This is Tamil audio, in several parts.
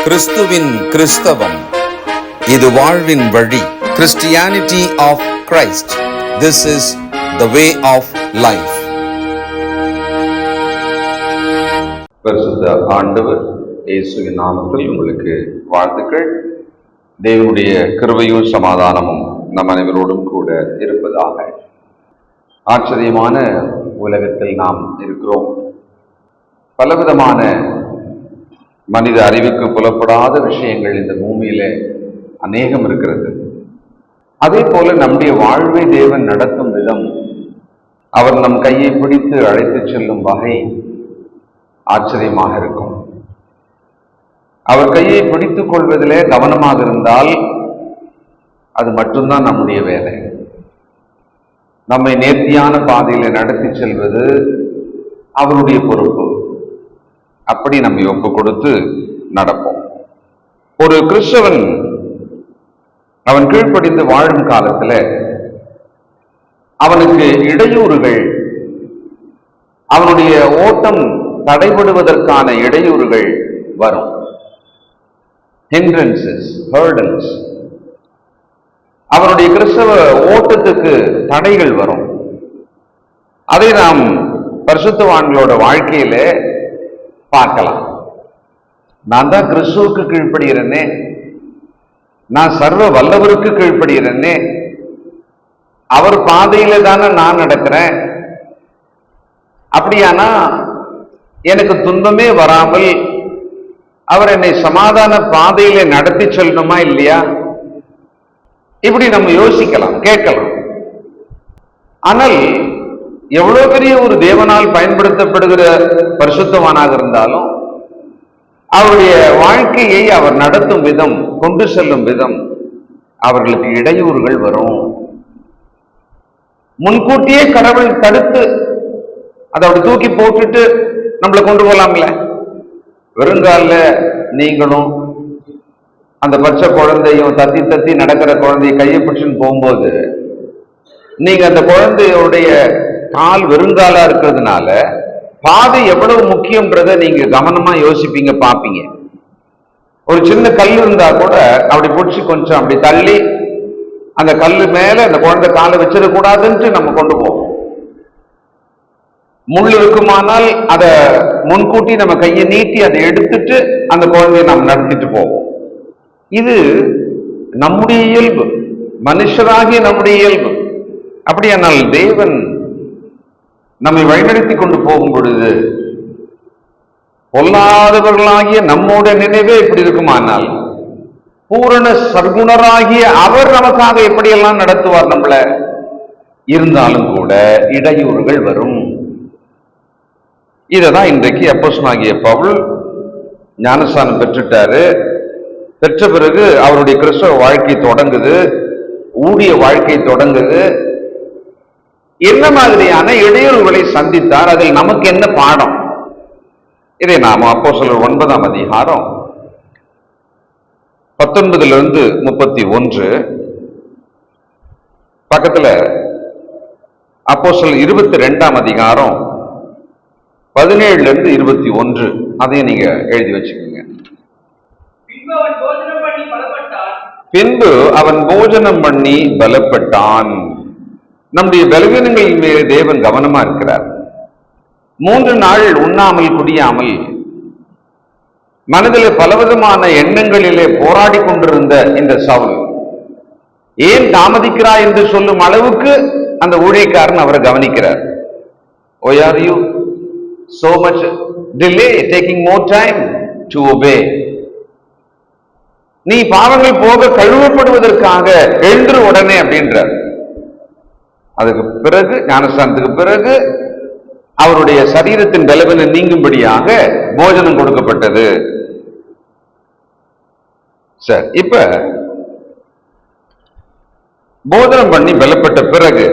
கிறிஸ்துவின் கிறிஸ்தவம், இது வாழ்வின் வழி. Christianity of Christ. This is the way of life. பரிசுத்த ஆண்டவர் இயேசுவின் நாமத்தில் உங்களுக்கு வாழ்த்துக்கள். தேவனுடைய கிருபையும் சமாதானமும் நம் அனைவரோடும் கூட இருப்பதாக. ஆச்சரியமான உலகத்தில் நாம் இருக்கிறோம். பலவிதமான மனித அறிவுக்கு புலப்படாத விஷயங்கள் இந்த பூமியில அநேகம் இருக்கிறது. அதே போல நம்முடைய வாழ்வை தேவன் நடத்தும் விதம், அவர் நம் கையை பிடித்து அழைத்து செல்லும் வகை ஆச்சரியமாக இருக்கும். அவர் கையை பிடித்துக் கொள்வதிலே கவனமாக இருந்தால் அது மட்டும்தான் நம்முடைய வேலை. நம்மை நேர்த்தியான பாதையில நடத்தி செல்வது அவருடைய பொறுப்பு. அப்படி நம்மை ஒப்பு கொடுத்து நடப்போம். ஒரு கிறிஸ்தவன் அவன் கீழ்ப்படிந்து வாழும் காலத்துல அவனுக்கு இடையூறுகள், அவனுடைய ஓட்டம் தடைபடுவதற்கான இடையூறுகள் வரும். hindrances, hurdles. அவனுடைய கிறிஸ்தவ ஓட்டத்துக்கு தடைகள் வரும். அதை நாம் பரிசுத்தவான்களோட வாழ்க்கையில பார்க்கலாம். நான் தான் கிறிஸ்துவுக்கு கீழ்ப்படுகிறேனே, நான் சர்வ வல்லவருக்கு கீழ்ப்படுகிறேனே, அவர் பாதையில தானே நான் நடக்கிறேன். அப்படியானா எனக்கு துன்பமே வராமல் அவர் என்னை சமாதான பாதையில நடத்தி செல்லணுமா இல்லையா? இப்படி நம்ம யோசிக்கலாம், கேட்கலாம். ஆனால் எவ்வளவு பெரிய ஒரு தேவனால் பயன்படுத்தப்படுகிற பரிசுத்தவானாக இருந்தாலும் அவருடைய வாழ்க்கையை அவர் நடத்தும் விதம், கொண்டு செல்லும் விதம், அவர்களுக்கு இடையூறுகள் வரும். முன்கூட்டியே கடவுள் தடுத்து அதை அப்படி தூக்கி போட்டுட்டு நம்மளை கொண்டு போகலாம்ல. வெறுங்கால நீங்களும் அந்த பச்சை குழந்தையும் தத்தி தத்தி நடக்கிற குழந்தைய கையை பிடிச்சுன்னு போகும்போது நீங்க அந்த குழந்தையோடைய கால் வெறுங்காலா இருக்கிறதுனால பாதை எவ்வளவு முக்கியம்ன்றத நீங்க கவனமா யோசிப்பீங்க, பார்ப்பீங்க. ஒரு சின்ன கல் இருந்தா கூட அப்படி பிடிச்சி கொஞ்சம் அப்படி தள்ளி அந்த கல்லு மேல அந்த குழந்தை காலை வச்சிடக்கூடாதுன்ட்டு நம்ம கொண்டு போவோம். முள் இருக்குமானால் அதை முன்கூட்டி நம்ம கையை நீட்டி அதை எடுத்துட்டு அந்த குழந்தையை நாம் நடத்திட்டு போவோம். இது நம்முடைய இயல்பு, மனுஷராகிய நம்முடைய இயல்பு. அப்படியானால் தேவன் நம்மை வழிநடத்தி கொண்டு போகும் பொழுது பொல்லாதவர்களாகிய நம்மோட நினைவே இப்படி இருக்குமானால் பூரண சர்க்குணராகிய அவர் நமக்காக எப்படியெல்லாம் நடத்துவார் நம்மள. இருந்தாலும் கூட இடையூறுகள் வரும். இததான் இன்றைக்கு அப்போஸ்தலனாகிய பவுல் ஞானஸ்நானம் பெற்றுட்டாரு. பெற்ற பிறகு அவருடைய கிறிஸ்தவ வாழ்க்கை தொடங்குது, ஊழிய வாழ்க்கை தொடங்குது. என்ன மாதிரியான இடையூறுகளை சந்தித்தார், அதில் நமக்கு என்ன பாடம்? இதை நாம அப்போஸ்தலர் 9ஆம் அதிகாரம் 19 31 பக்கத்துல அப்போஸ்தலர் 22ஆம் அதிகாரம் 17 21 அதையும் நீங்க எழுதி வச்சுக்கோங்க. பின்பு அவன் போஜனம் பண்ணி பலப்பட்டான். நம்முடைய பலவீனங்களின் மேலே தேவன் கவனமா இருக்கிறார். 3 நாள் உண்ணாமல் குடியாமல் மனதில் பலவிதமான எண்ணங்களிலே போராடி கொண்டிருந்த இந்த சவுல் ஏன் தாமதிக்கிறாய் என்று சொல்லும் அளவுக்கு அந்த ஊழியக்காரன் அவரை கவனிக்கிறார். Why are you so much delay, taking more time to obey? நீ பாவங்கள் போக கழுவப்படுவதற்காக எழுந்து உடனே அப்படின்றார். அதுக்கு பிறகு ஞானஸ்நானத்துக்கு பிறகு அவருடைய சரீரத்தின் பலவீனம் நீங்கும்படியாக போஜனம் கொடுக்கப்பட்டது. சரி, இப்ப போஜனம் பண்ணி பலப்பட்ட பிறகு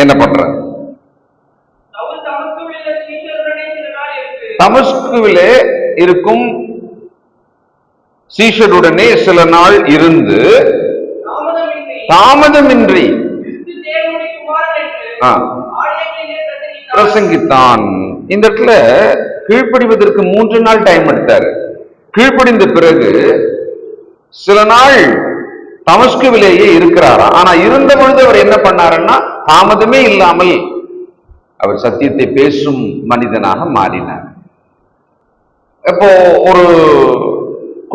என்ன பண்ற? தமஸ்குவிலே இருக்கும் சீஷருடனே சில நாள் இருந்து தாமதமின்றி பிரசங்கித்தான். இந்த இடத்துல கீழ்ப்படிவதற்கு 3 நாள் டைம் எடுத்தாரு. கீழ்ப்படிந்த பிறகு சில நாள் தமஸ்குவிலேயே இருக்கிறாராம். ஆனா இருந்த பொழுது அவர் என்ன பண்ணாருன்னா, தாமதமே இல்லாமல் அவர் சத்தியத்தை பேசும் மனிதனாக மாறினார். இப்போ ஒரு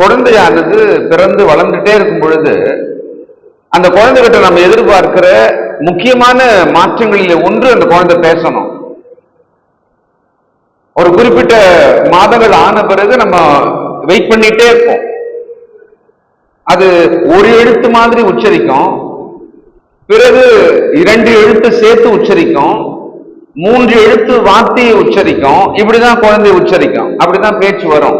குழந்தையானது பிறந்து வளர்ந்துட்டே இருக்கும் பொழுது அந்த குழந்தைகிட்ட நம்ம எதிர்பார்க்கிற முக்கியமான மாற்றங்களில் ஒன்று, அந்த குழந்தை பேசணும். ஒரு குறிப்பிட்ட மாதங்கள் ஆன பிறகு நம்ம வெயிட் பண்ணிட்டே இருப்போம். அது ஒரு எழுத்து மாதிரி உச்சரிக்கும், பிறகு 2 எழுத்து சேர்த்து உச்சரிக்கும், 3 எழுத்து வார்த்தையை உச்சரிக்கும். இப்படிதான் குழந்தை உச்சரிக்கும், அப்படிதான் பேச்சு வரும்.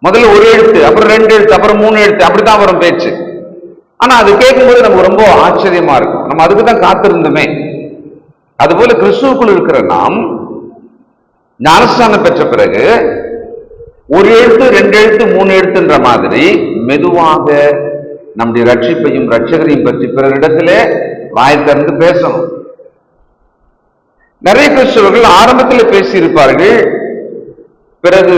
முதல்ல ஒரு எழுத்து, அப்புறம் 2 எழுத்து, அப்புறம் 3 எழுத்து, அப்படித்தான் வரும் பேச்சு. ஆனா அது கேட்கும்போது நமக்கு ரொம்ப ஆச்சரியமா இருக்கும். நம்ம அதுக்கு தான் காத்திருந்தோமே. அதுபோல கிறிஸ்துவுக்குள் இருக்கிற நாம் ஞானஸ்நானம் பெற்ற பிறகு ஒரு எழுத்து, 2 எழுத்து, 3 எழுத்துன்ற மாதிரி மெதுவாக நம்முடைய ரட்சிப்பையும் ரட்சகரையும் பற்றி பிறரிடத்திலே வாய் திறந்து பேசணும். நிறைய கிறிஸ்தவர்கள் ஆரம்பத்தில் பேசியிருப்பார்கள், பிறகு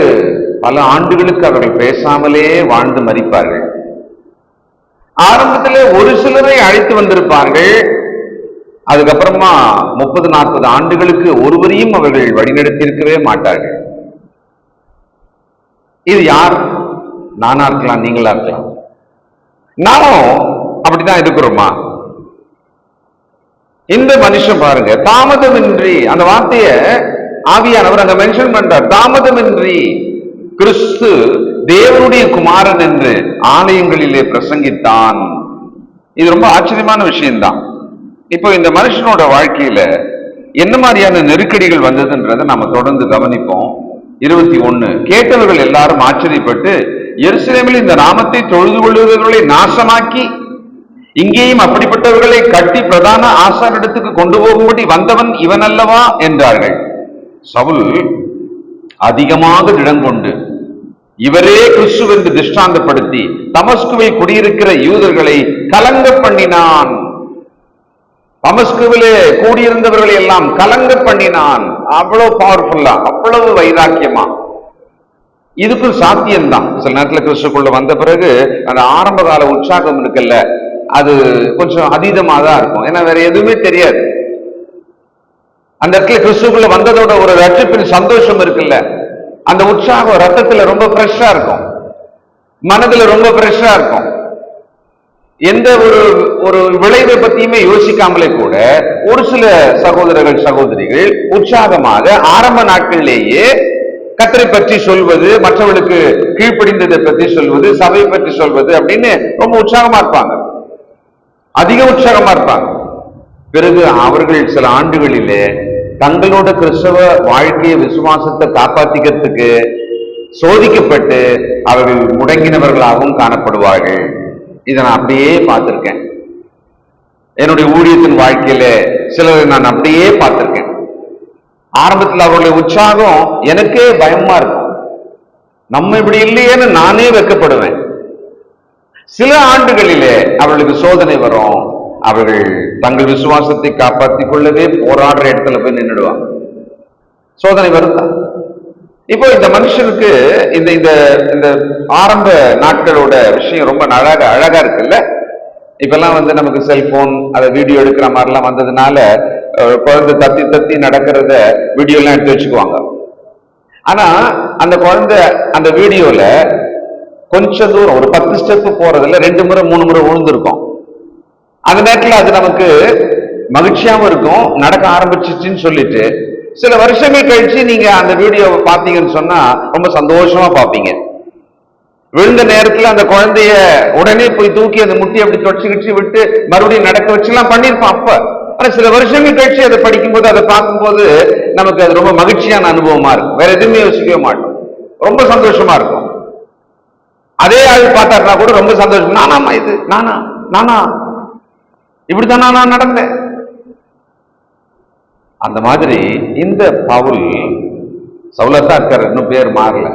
பல ஆண்டுகளுக்கு அவர்கள் பேசாமலே வாழ்ந்து மரிப்பார்கள். ஆரம்பத்திலே ஒரு சிலரை அழைத்து வந்திருப்பார்கள், அதுக்கப்புறமா 30-40 ஆண்டுகளுக்கு ஒருவரையும் அவர்கள் வழிநடத்தியிருக்கவே மாட்டார்கள். இது யார்? நானா இருக்கலாம், நீங்களா இருக்கலாம். நானும் அப்படிதான் இருக்கிறோமா? இந்த மனுஷன் பாருங்க, தாமதமின்றி, அந்த வார்த்தைய ஆவியானவர் அங்க மென்ஷன் பண்றார். தாமதமின்றி கிறிஸ்து தேவனுடைய குமாரன் என்று ஆலயங்களிலே பிரசங்கித்தான். இது ரொம்ப ஆச்சரியமான விஷயம்தான். இப்போ இந்த மனுஷனோட வாழ்க்கையில என்ன மாதிரியான நெருக்கடிகள் வந்ததுன்றதை நாம தொடர்ந்து கவனிப்போம். 21, கேட்டவர்கள் எல்லாரும் ஆச்சரியப்பட்டு, எருசலேமில் இந்த நாமத்தை தொழுது கொள்ளுகிறவர்களை நாசமாக்கி இங்கேயும் அப்படிப்பட்டவர்களை கட்டி பிரதான ஆசாரிடத்துக்கு கொண்டு போகும்படி வந்தவன் இவன் அல்லவா என்றார்கள். சவுல் அதிகமாக திடங்கொண்டு இவரே கிறிஸ்து என்று திருஷ்டாந்தப்படுத்தி தமஸ்குவை குடியிருக்கிற யூதர்களை கலங்க பண்ணினான். தமஸ்குவிலே கூடியிருந்தவர்களை எல்லாம் கலங்க பண்ணினான். அவ்வளவு பவர்ஃபுல்லா, அவ்வளவு வைராக்கியமா. இதுக்கும் சாத்தியம்தான். சில நேரத்தில் கிறிஸ்துக்குள்ள வந்த பிறகு அந்த ஆரம்ப கால உற்சாகம் இருக்குல்ல, அது கொஞ்சம் அதீதமாக தான் இருக்கும். ஏன்னா வேற எதுவுமே தெரியாது. அந்த இடத்துல கிறிஸ்துக்குள்ள வந்ததோட ஒரு ரட்சிப்பின் சந்தோஷம் இருக்குல்ல, அந்த உற்சாகம் ரத்தத்துல ரொம்ப ஃப்ரெஷ்ஷா இருக்கும், மனதுல ரொம்ப ஃப்ரெஷ்ஷா இருக்கும். எந்த ஒரு விளைவை பத்தியுமே யோசிக்காமலே கூட ஒரு சில சகோதரர்கள் சகோதரிகள் உற்சாகமாக ஆரம்ப நாட்களிலேயே கர்த்தரை பற்றி சொல்வது, மற்றவர்களுக்கு கீழ்ப்படிந்ததை பற்றி சொல்வது, சபை பற்றி சொல்வது அப்படின்னு ரொம்ப உற்சாகமா இருப்பாங்க, அதிக உற்சாகமா இருப்பாங்க. பிறகு அவர்கள் சில ஆண்டுகளிலே தங்களோட கிறிஸ்தவ வாழ்க்கைய விசுவாசத்தை காப்பாத்திக்கிறதுக்கு சோதிக்கப்பட்டு அவர்கள் முடங்கினவர்களாகவும் காணப்படுவார்கள். இதை நான் அப்படியே பார்த்திருக்கேன். என்னுடைய ஊழியத்தின் வாழ்க்கையில சிலரை நான் அப்படியே பார்த்திருக்கேன். ஆரம்பத்தில் அவர்களுடைய உற்சாகம் எனக்கே பயமா இருக்கும். நம்ம இப்படி இல்லையேன்னு நானே வெட்கப்படுவேன். சில ஆண்டுகளிலே அவர்களுக்கு சோதனை வரும். அவர்கள் தங்கள் விசுவாசத்தை காப்பாற்றிக் கொள்ளவே போராடுற இடத்துல போய் நின்றுடுவாங்க. சோதனை வருதா? இப்போ இந்த மனுஷனுக்கு இந்த இந்த இந்த ஆரம்ப நாட்களோட விஷயம் ரொம்ப அழகா இருக்குல்ல. இப்பெல்லாம் நமக்கு செல்போன், அதை வீடியோ எடுக்கிற மாதிரிலாம் வந்ததுனால குழந்தை தத்தி நடக்கிறத வீடியோ எல்லாம் எடுத்து வச்சுக்குவாங்க. ஆனா அந்த குழந்தை அந்த வீடியோல கொஞ்ச தூரம் ஒரு 10 ஸ்டெப் போறதுல 2 முறை 3 முறை விழுந்திருக்கும். அந்த நேரத்தில் அது நமக்கு மகிழ்ச்சியாவும் இருக்கும், நடக்க ஆரம்பிச்சிச்சுன்னு சொல்லிட்டு. சில வருஷங்கள் கழிச்சு நீங்க அந்த வீடியோவை பார்த்தீங்கன்னு சொன்னா ரொம்ப சந்தோஷமா பார்ப்பீங்க. விழுந்த நேரத்துல அந்த குழந்தைய உடனே போய் தூக்கி அந்த முட்டி அப்படி தொடிச்சு விட்டு மறுபடியும் நடக்க வச்சுலாம் பண்ணிருப்பான் அப்ப. ஆனா சில வருஷங்கள் கழிச்சு அதை படிக்கும்போது, அதை பார்க்கும்போது நமக்கு அது ரொம்ப மகிழ்ச்சியான அனுபவமா இருக்கும். வேற எதுவுமே யோசிக்கவே மாட்டோம், ரொம்ப சந்தோஷமா இருக்கும். அதே ஆள் பார்த்தாருனா கூட ரொம்ப சந்தோஷம். நானாமா இது, நானா இப்படித்தானா நான் நடந்தேன். அந்த மாதிரி இந்த பவுல் சவுலத்தான் இருக்காரு, இன்னும் பேர் மாறல.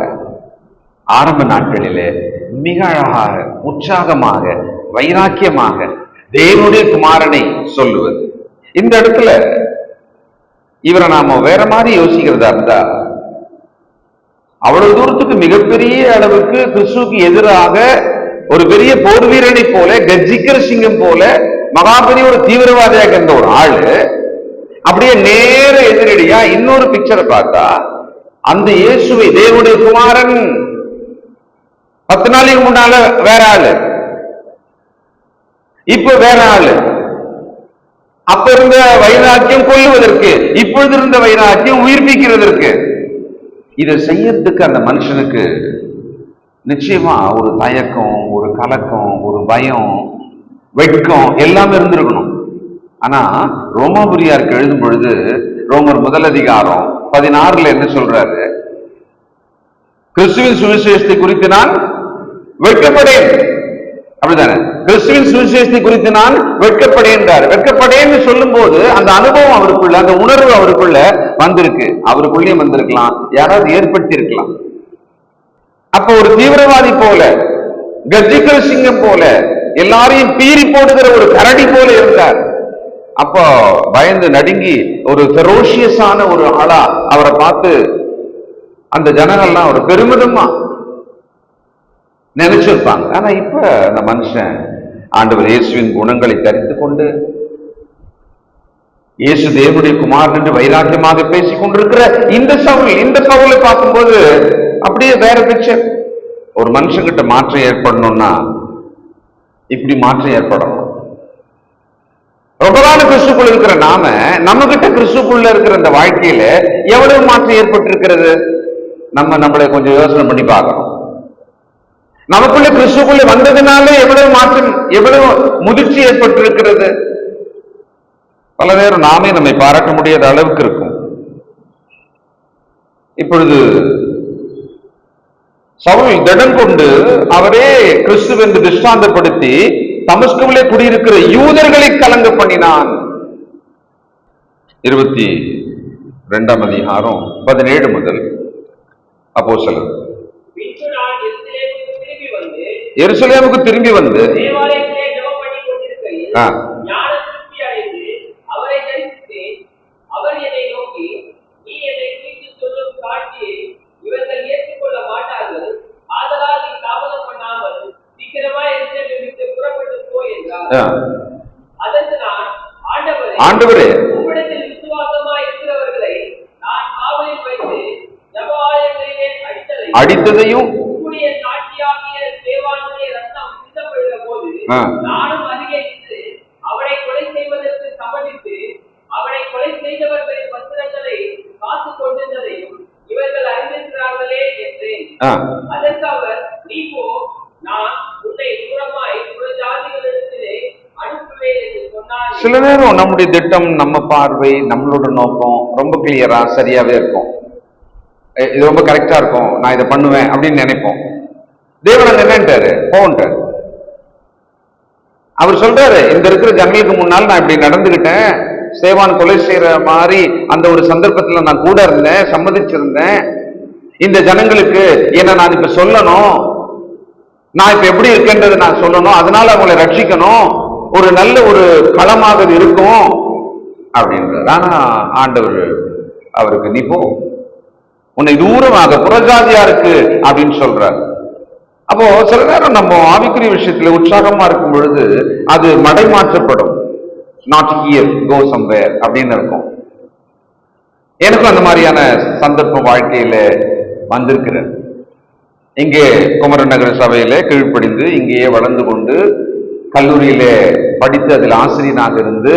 ஆரம்ப நாட்களிலே மிக அழகாக, உற்சாகமாக, வைராக்கியமாக தேவனுடைய குமாரனை சொல்லுவது. இந்த இடத்துல இவரை நாம வேற மாதிரி யோசிக்கிறதா இருந்தா, அவ்வளவு தூரத்துக்கு மிகப்பெரிய அளவுக்கு கிறிஸ்துவுக்கு எதிராக ஒரு பெரிய போர் வீரனை போல, கர்ஜிக்கிற சிங்கம் போல, மகாபெரிய ஒரு தீவிரவாதியாக இருந்த ஒரு ஆளு அப்படியே நேர எதிரடியா இன்னொரு பிக்சரை பார்த்தா அந்த இயேசுவை, தேவனுடைய குமாரன், 10 நாளைக்கு முன்னால வேற ஆளு, இப்ப வேற ஆளு. அப்ப இருந்த வைராக்கியம் கொல்லுவதற்கு, இப்பொழுது இருந்த வைராக்கியம் உயிர்ப்பிக்கிறதற்கு. இதை செய்யறதுக்கு அந்த மனுஷனுக்கு நிச்சயமா ஒரு தயக்கம், ஒரு கலக்கம், ஒரு பயம், வெட்கம் எல்லாமே இருந்திருக்கணும். ஆனா ரோமாபுரியாருக்கு எழுதும் பொழுது ரோமர் 1 என்ன சொல்றாரு? கிறிஸ்துவின் சுவிசேஷத்தை குறித்து நான் வெட்கப்படேன், அப்படிதானே? கிறிஸ்துவின் சுவிசேஷத்தை குறித்து நான் வெட்கப்படேன். வெட்கப்படேன்னு சொல்லும் போது அந்த அனுபவம் அவருக்குள்ள, அந்த உணர்வு அவருக்குள்ள வந்திருக்கு. அவருக்குள்ளேயும் வந்திருக்கலாம், யாராவது ஏற்படுத்தி இருக்கலாம். அப்ப ஒரு தீவிரவாதி போல, கர்ஜிக்கிற சிங்கம் போல, எல்லாரையும் பீறி போடுகிற ஒரு கரடி போல இருந்தார். அப்போ பயந்து நடுங்கி ஒரு ஃபெரோஷியஸான ஒரு ஆளா அவரை பார்த்து அந்த ஜனங்கள்லாம் ஒரு பெருமிதமா நினைச்சிருப்பாங்க. ஆனா இப்ப அந்த மனுஷன் ஆண்டவர் இயேசுவின் குணங்களை தரித்து கொண்டு, இயேசு தேவனுடைய குமாரன் என்று வைராக்கியமாக பேசிக் கொண்டிருக்கிற இந்த சவுலை பார்க்கும்போது அப்படியே வேற பிக்சர். ஒரு மனுஷங்கிட்ட மாற்றம் ஏற்படணும்னா இப்படி மாற்றம் ஏற்படணும். ரொம்ப நாள் கிறிஸ்துக்குள்ள இருக்கிற நாம, நம்ம கிட்ட கிறிஸ்துக்குள்ள இருக்கிற அந்த வாழ்க்கையில எவ்வளவு மாற்றம் ஏற்பட்டிருக்கிறது நம்மளை கொஞ்சம் யோசனை பண்ணி பார்க்கணும். நமக்குள்ள கிறிஸ்துக்குள்ள வந்ததுனால எவ்வளவு மாற்றம், எவ்வளவு முதிர்ச்சி ஏற்பட்டிருக்கிறது. பல நேரம் நாமே நம்மை பாராட்ட முடியாத அளவுக்கு இருக்கும். இப்பொழுது சவுல் திடன் கொண்டு அவரே கிறிஸ்து என்று திருஷ்டாந்தப்படுத்தி தமஸ்குவிலே குடியிருக்கிற யூதர்களை கலங்க பண்ணினான். 22 முதல் அப்போஸ்தலர். எருசலேமுக்கு திரும்பி வந்து ஆண்டவரே, அடித்ததையும் நானும் அருகே இருந்து அவரை கொலை செய்வதற்கு சம்மதித்து அவரை கொலை செய்தவர்களின் வஸ்திரங்களை காத்துக் கொண்டிருந்ததையும் இவர்கள் அறிந்திருக்கிறார்களே என்றேன். அதற்கு அவர், நீ போ, நான் உன்னை தூரமாய் புறஜாதிகளிடத்திலே அனுப்புவேன் என்று சொன்னார். சில நேரம் நம்முடைய திட்டம், நம்ம பார்வை, நம்மளோட நோக்கம் ரொம்ப கிளியரா சரியாவே இருக்கும். இது ரொம்ப கரெக்டா இருக்கும், நான் இதை பண்ணுவேன் அப்படின்னு நினைப்போம். தேவன் என்னன்றாரு? போன்றாரு. அவர் சொல்றாரு, இந்த இருக்கிற ஜனங்களுக்கு முன்னால் நான் இப்படி நடந்துகிட்டேன், சேவான் கொலை செய்யற மாதிரி அந்த ஒரு சந்தர்ப்பத்துல நான் கூட இருந்தேன், சம்மதிச்சிருந்தேன். இந்த ஜனங்களுக்கு என்ன நான் இப்ப சொல்லணும், நான் இப்ப எப்படி இருக்கேன்றது நான் சொல்லணும், அதனால அவங்களை ரட்சிக்கணும், ஒரு நல்ல ஒரு களமாக இருக்கும் அப்படின்றார். ஆனா ஆண்டவர் அவருக்கு, நீ போ, உன்னை தூரமாக புறஜாதியாருக்கு அப்படின்னு சொல்றார். அப்போ சில நேரம் நம்ம ஆவிக்குரிய விஷயத்துல உற்சாகமா இருக்கும் பொழுது அது மடைமாற்றப்படும். நாட் ஹியர், கோ சம்வேர் அப்படின்னு இருக்கும். எனக்கும் அந்த மாதிரியான சந்தர்ப்பம் வாழ்க்கையில வந்திருக்கிறது. இங்கே குமரன் நகர சபையில கீழ்ப்படிந்து இங்கேயே வளர்ந்து கொண்டு கல்லூரியில படித்து அதில் ஆசிரியனாக இருந்து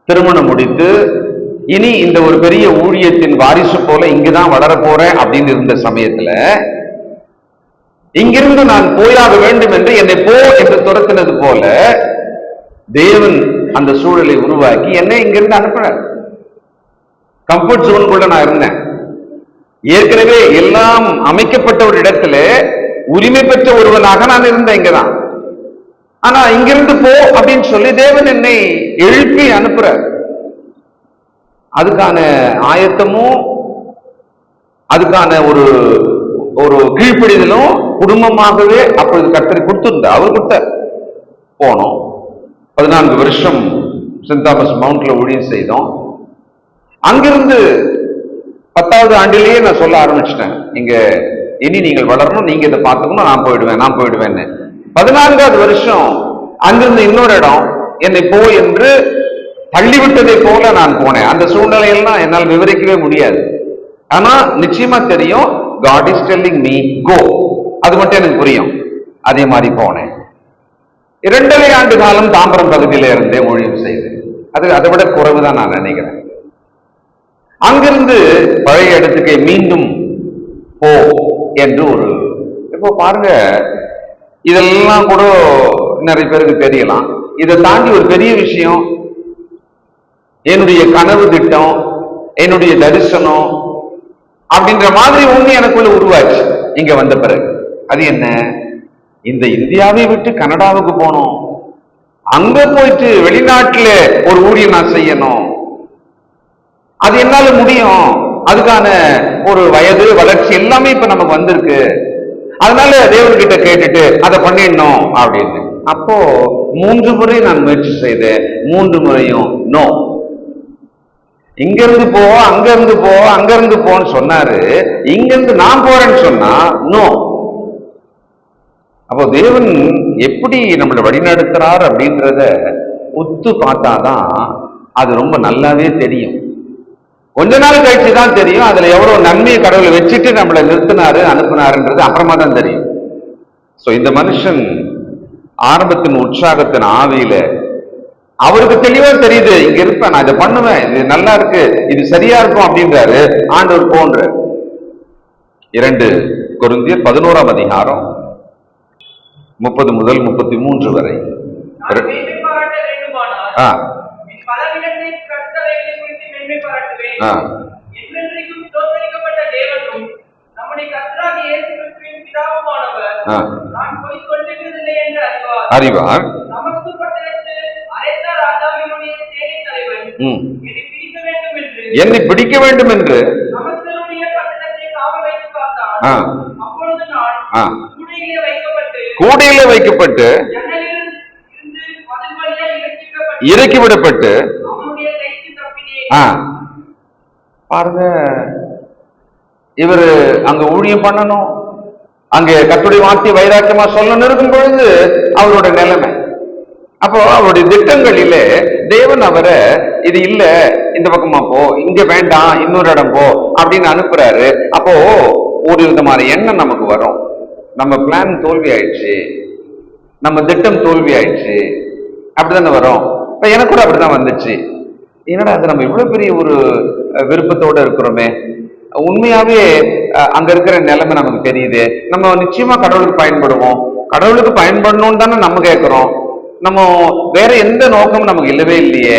திருமணம் முடித்து இனி இந்த ஒரு பெரிய ஊழியத்தின் வாரிசு போல இங்குதான் வளர போறேன் அப்படின்னு இருந்த சமயத்துல இங்கிருந்து நான் போயாக வேண்டும் என்று என்னை போ என்று துரத்தினது போல தேவன் அந்த சூழலை உருவாக்கி என்னை இங்கிருந்து அனுப்பினார். கம்ஃபர்ட் ஜோனுக்குள்ள நான் இருந்தேன். ஏற்கனவே எல்லாம் அமைக்கப்பட்ட ஒரு இடத்துல உரிமை பெற்ற ஒருவனாக நான் இருந்தேன் இங்கதான். ஆனா இங்கிருந்து போ அப்படின்னு சொல்லி தேவன் என்னை எழுப்பி அனுப்புறார். அதுக்கான ஆயத்தமும் அதுக்கான ஒரு ஒரு கீழ்ப்படிதலும் குடும்பமாகவே அப்பொழுது கர்த்தர் கொடுத்திருந்தார். அவர் கொடுத்த போனோம். 14 வருஷம் சென்ட் தாமஸ் மவுண்ட்ல ஊழியம் செய்தோம். அங்கிருந்து 10வது ஆண்டிலேயே நான் சொல்ல ஆரம்பிச்சிட்டேன், இங்க இனி நீங்கள் வளரணும், நீங்க இதை பார்த்துக்கணும், நான் போயிடுவேன்னு. 14வது வருஷம் அங்கிருந்து இன்னொரு இடம் என்னை போ என்று தள்ளிவிட்டதை போல நான் போனேன். அந்த சூழ்நிலையெல்லாம் என்னால் விவரிக்கவே முடியாது. ஆனா நிச்சயமா தெரியும், God is telling me go. அது மட்டும் எனக்கு புரியும். அதே மாதிரி போனேன். 2.5 ஆண்டு காலம் தாம்பரம் பகுதியில இருந்தே ஊழியம் செய்தேன். அதை விட குறைவுதான் நான் நினைக்கிறேன். அங்கிருந்து பழைய இடத்துக்கு மீண்டும் போ என்று இப்போ பாருங்க, இதெல்லாம் கூட நிறைய பேருக்கு தெரியலாம். இதை தாண்டி ஒரு பெரிய விஷயம், என்னுடைய கனவு திட்டம், என்னுடைய தரிசனம் அப்படின்ற மாதிரி ஒண்ணு எனக்குள்ள உருவாச்சு இங்க வந்த பிறகு. அது என்ன? இந்த இந்தியாவை விட்டு கனடாவுக்கு போனோம், அங்க போயிட்டு வெளிநாட்டுல ஒரு ஊழியம் நான் செய்யணும். அது என்னால முடியும், அதுக்கான ஒரு வயது வளர்ச்சி எல்லாமே இப்ப நமக்கு வந்திருக்கு, அதனால தேவன்கிட்ட கேட்டுட்டு அதை பண்ணிடணும் அப்படின்னு. அப்போ 3 முறை நான் முயற்சி செய்தேன். 3 முறையும் நோ. இங்கிருந்து போ, அங்கிருந்து போ, அங்கிருந்து போன்னு சொன்னாரு. இங்கிருந்து நான் போறேன்னு சொன்னா நோ. அப்போ தேவன் எப்படி நம்மளை வழிநடத்துறார் அப்படின்றத உத்து பார்த்தாதான் அது ரொம்ப நல்லாவே தெரியும். கொஞ்ச நாள் கழிச்சு தான் தெரியும் அதுல எவ்வளவு நன்மையை கடவுளை வச்சுட்டு நம்மளை நிறுத்தினாரு, அனுப்புனாருன்றது அப்புறமா தான் தெரியும். சோ இந்த மனுஷன் ஆரம்பத்தின் உற்சாகத்தின் ஆவியில அவருக்கு தெளிவா தெரியுது, இங்க இருப்பேன், நான் இதை பண்ணுவேன், இது நல்லா இருக்கு, இது சரியா இருக்கும் அப்படின்றாரு. ஆண்டவர் போன்ற 2 கொரிந்தியர் 11ஆம் அதிகாரம் 30 முதல் 33 வரை. அறிவார் என்னை பிடிக்க வேண்டும் என்று கூடையில வைக்கப்பட்டு இறக்கிவிடப்பட்டு பாருங்க, இவரு அங்க ஊழியம் பண்ணணும், அங்க கர்த்தருடைய வார்த்தையை வைராக்கியமா சொல்லணும் இருக்கும் பொழுது அவரோட நிலைமை. அப்போ அவருடைய திட்டங்களிலே தேவன் அவரை இது இல்ல, இந்த பக்கமா போ, இங்க வேண்டாம், இன்னொரு இடம் போ அப்படின்னு அனுப்புறாரு. அப்போ ஒரு விதமான எண்ணம் நமக்கு வரும், நம்ம பிளான் தோல்வி ஆயிடுச்சு, நம்ம திட்டம் தோல்வி ஆயிடுச்சு, அப்படித்தானே வரும். இப்ப எனக்கு கூட அப்படிதான் வந்துச்சு. என்னடா அது, நம்ம இவ்வளவு பெரிய ஒரு விருப்பத்தோட இருக்கிறோமே, உண்மையாவே அங்க இருக்கிற நிலைமை நமக்கு தெரியுது, நம்ம நிச்சயமா கடவுளுக்கு பயன்படுவோம், கடவுளுக்கு பயன்படணும்னு தானே நம்ம கேட்கிறோம், நம்ம வேற எந்த நோக்கமும் நமக்கு இல்லவே இல்லையே.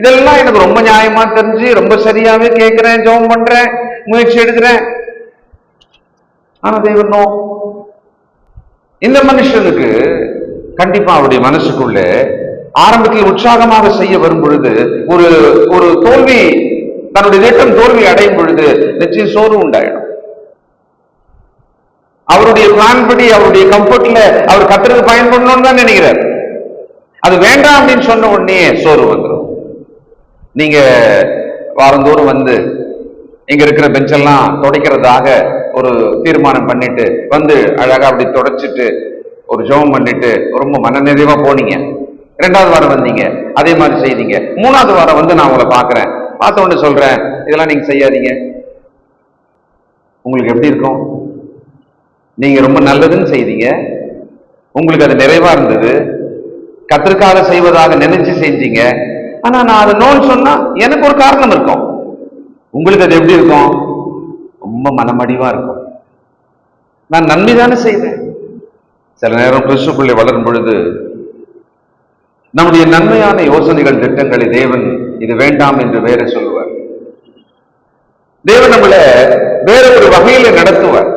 இதெல்லாம் எனக்கு ரொம்ப நியாயமா தெரிஞ்சு ரொம்ப சரியாவே கேட்கிறேன், ஜெபம் பண்றேன், முயற்சி எடுக்கிறேன். ஆனா தேவனோ, இந்த மனுஷனுக்கு கண்டிப்பா அவருடைய மனசுக்குள்ள ஆரம்பத்தில் உற்சாகமாக செய்ய வரும் பொழுது ஒரு ஒரு தோல்வி, தன்னுடைய திட்டம் தோல்வி அடையும் பொழுது நிச்சயம் சோர்வு உண்டாயிடும். அவருடைய பிளான் படி, அவருடைய கம்ஃபர்ட்ல அவர் கர்த்தருக்கு பயன்படணும்னு தான் நினைக்கிறார். அது வேண்டாம் அப்படின்னு சொன்ன உடனே சோர்வு வந்துடும். நீங்க வாரந்தோறும் வந்து இங்க இருக்கிற பெஞ்செல்லாம் துடைக்கிறதாக ஒரு தீர்மானம் பண்ணிட்டு வந்து அழகா அப்படி தொடச்சிட்டு ஒரு ஜெபம் பண்ணிட்டு ரொம்ப மனநிறைவா போனீங்க. 2வது வாரம் வந்தீங்க, அதே மாதிரி செய்தீங்க. 3வது வாரம் வந்து நான் உங்களை பாக்குறேன், பார்த்த உடனே சொல்றேன் இதெல்லாம் நீங்க செய்யாதீங்க. உங்களுக்கு எப்படி இருக்கும்? நீங்க ரொம்ப நல்லதுன்னு செய்தீங்க, உங்களுக்கு அது நிறைவா இருந்தது, கர்த்தருக்காக செய்வதாக நினைச்சு செஞ்சீங்க. ஆனா நான் அதை நோன்னு சொன்னா எனக்கு ஒரு காரணம் இருக்கும். உங்களுக்கு அது எப்படி இருக்கும்? ரொம்ப மனமடிவா இருக்கும். நான் நன்மைதானே செய்தேன். சில நேரம் கிறிஸ்துக்குள்ளே வளரும் பொழுது நம்முடைய நன்மையான யோசனைகள், திட்டங்களை தேவன் இது வேண்டாம் என்று வேற சொல்லுவார். தேவன் நம்மளை வேற ஒரு வகையில நடத்துவார்.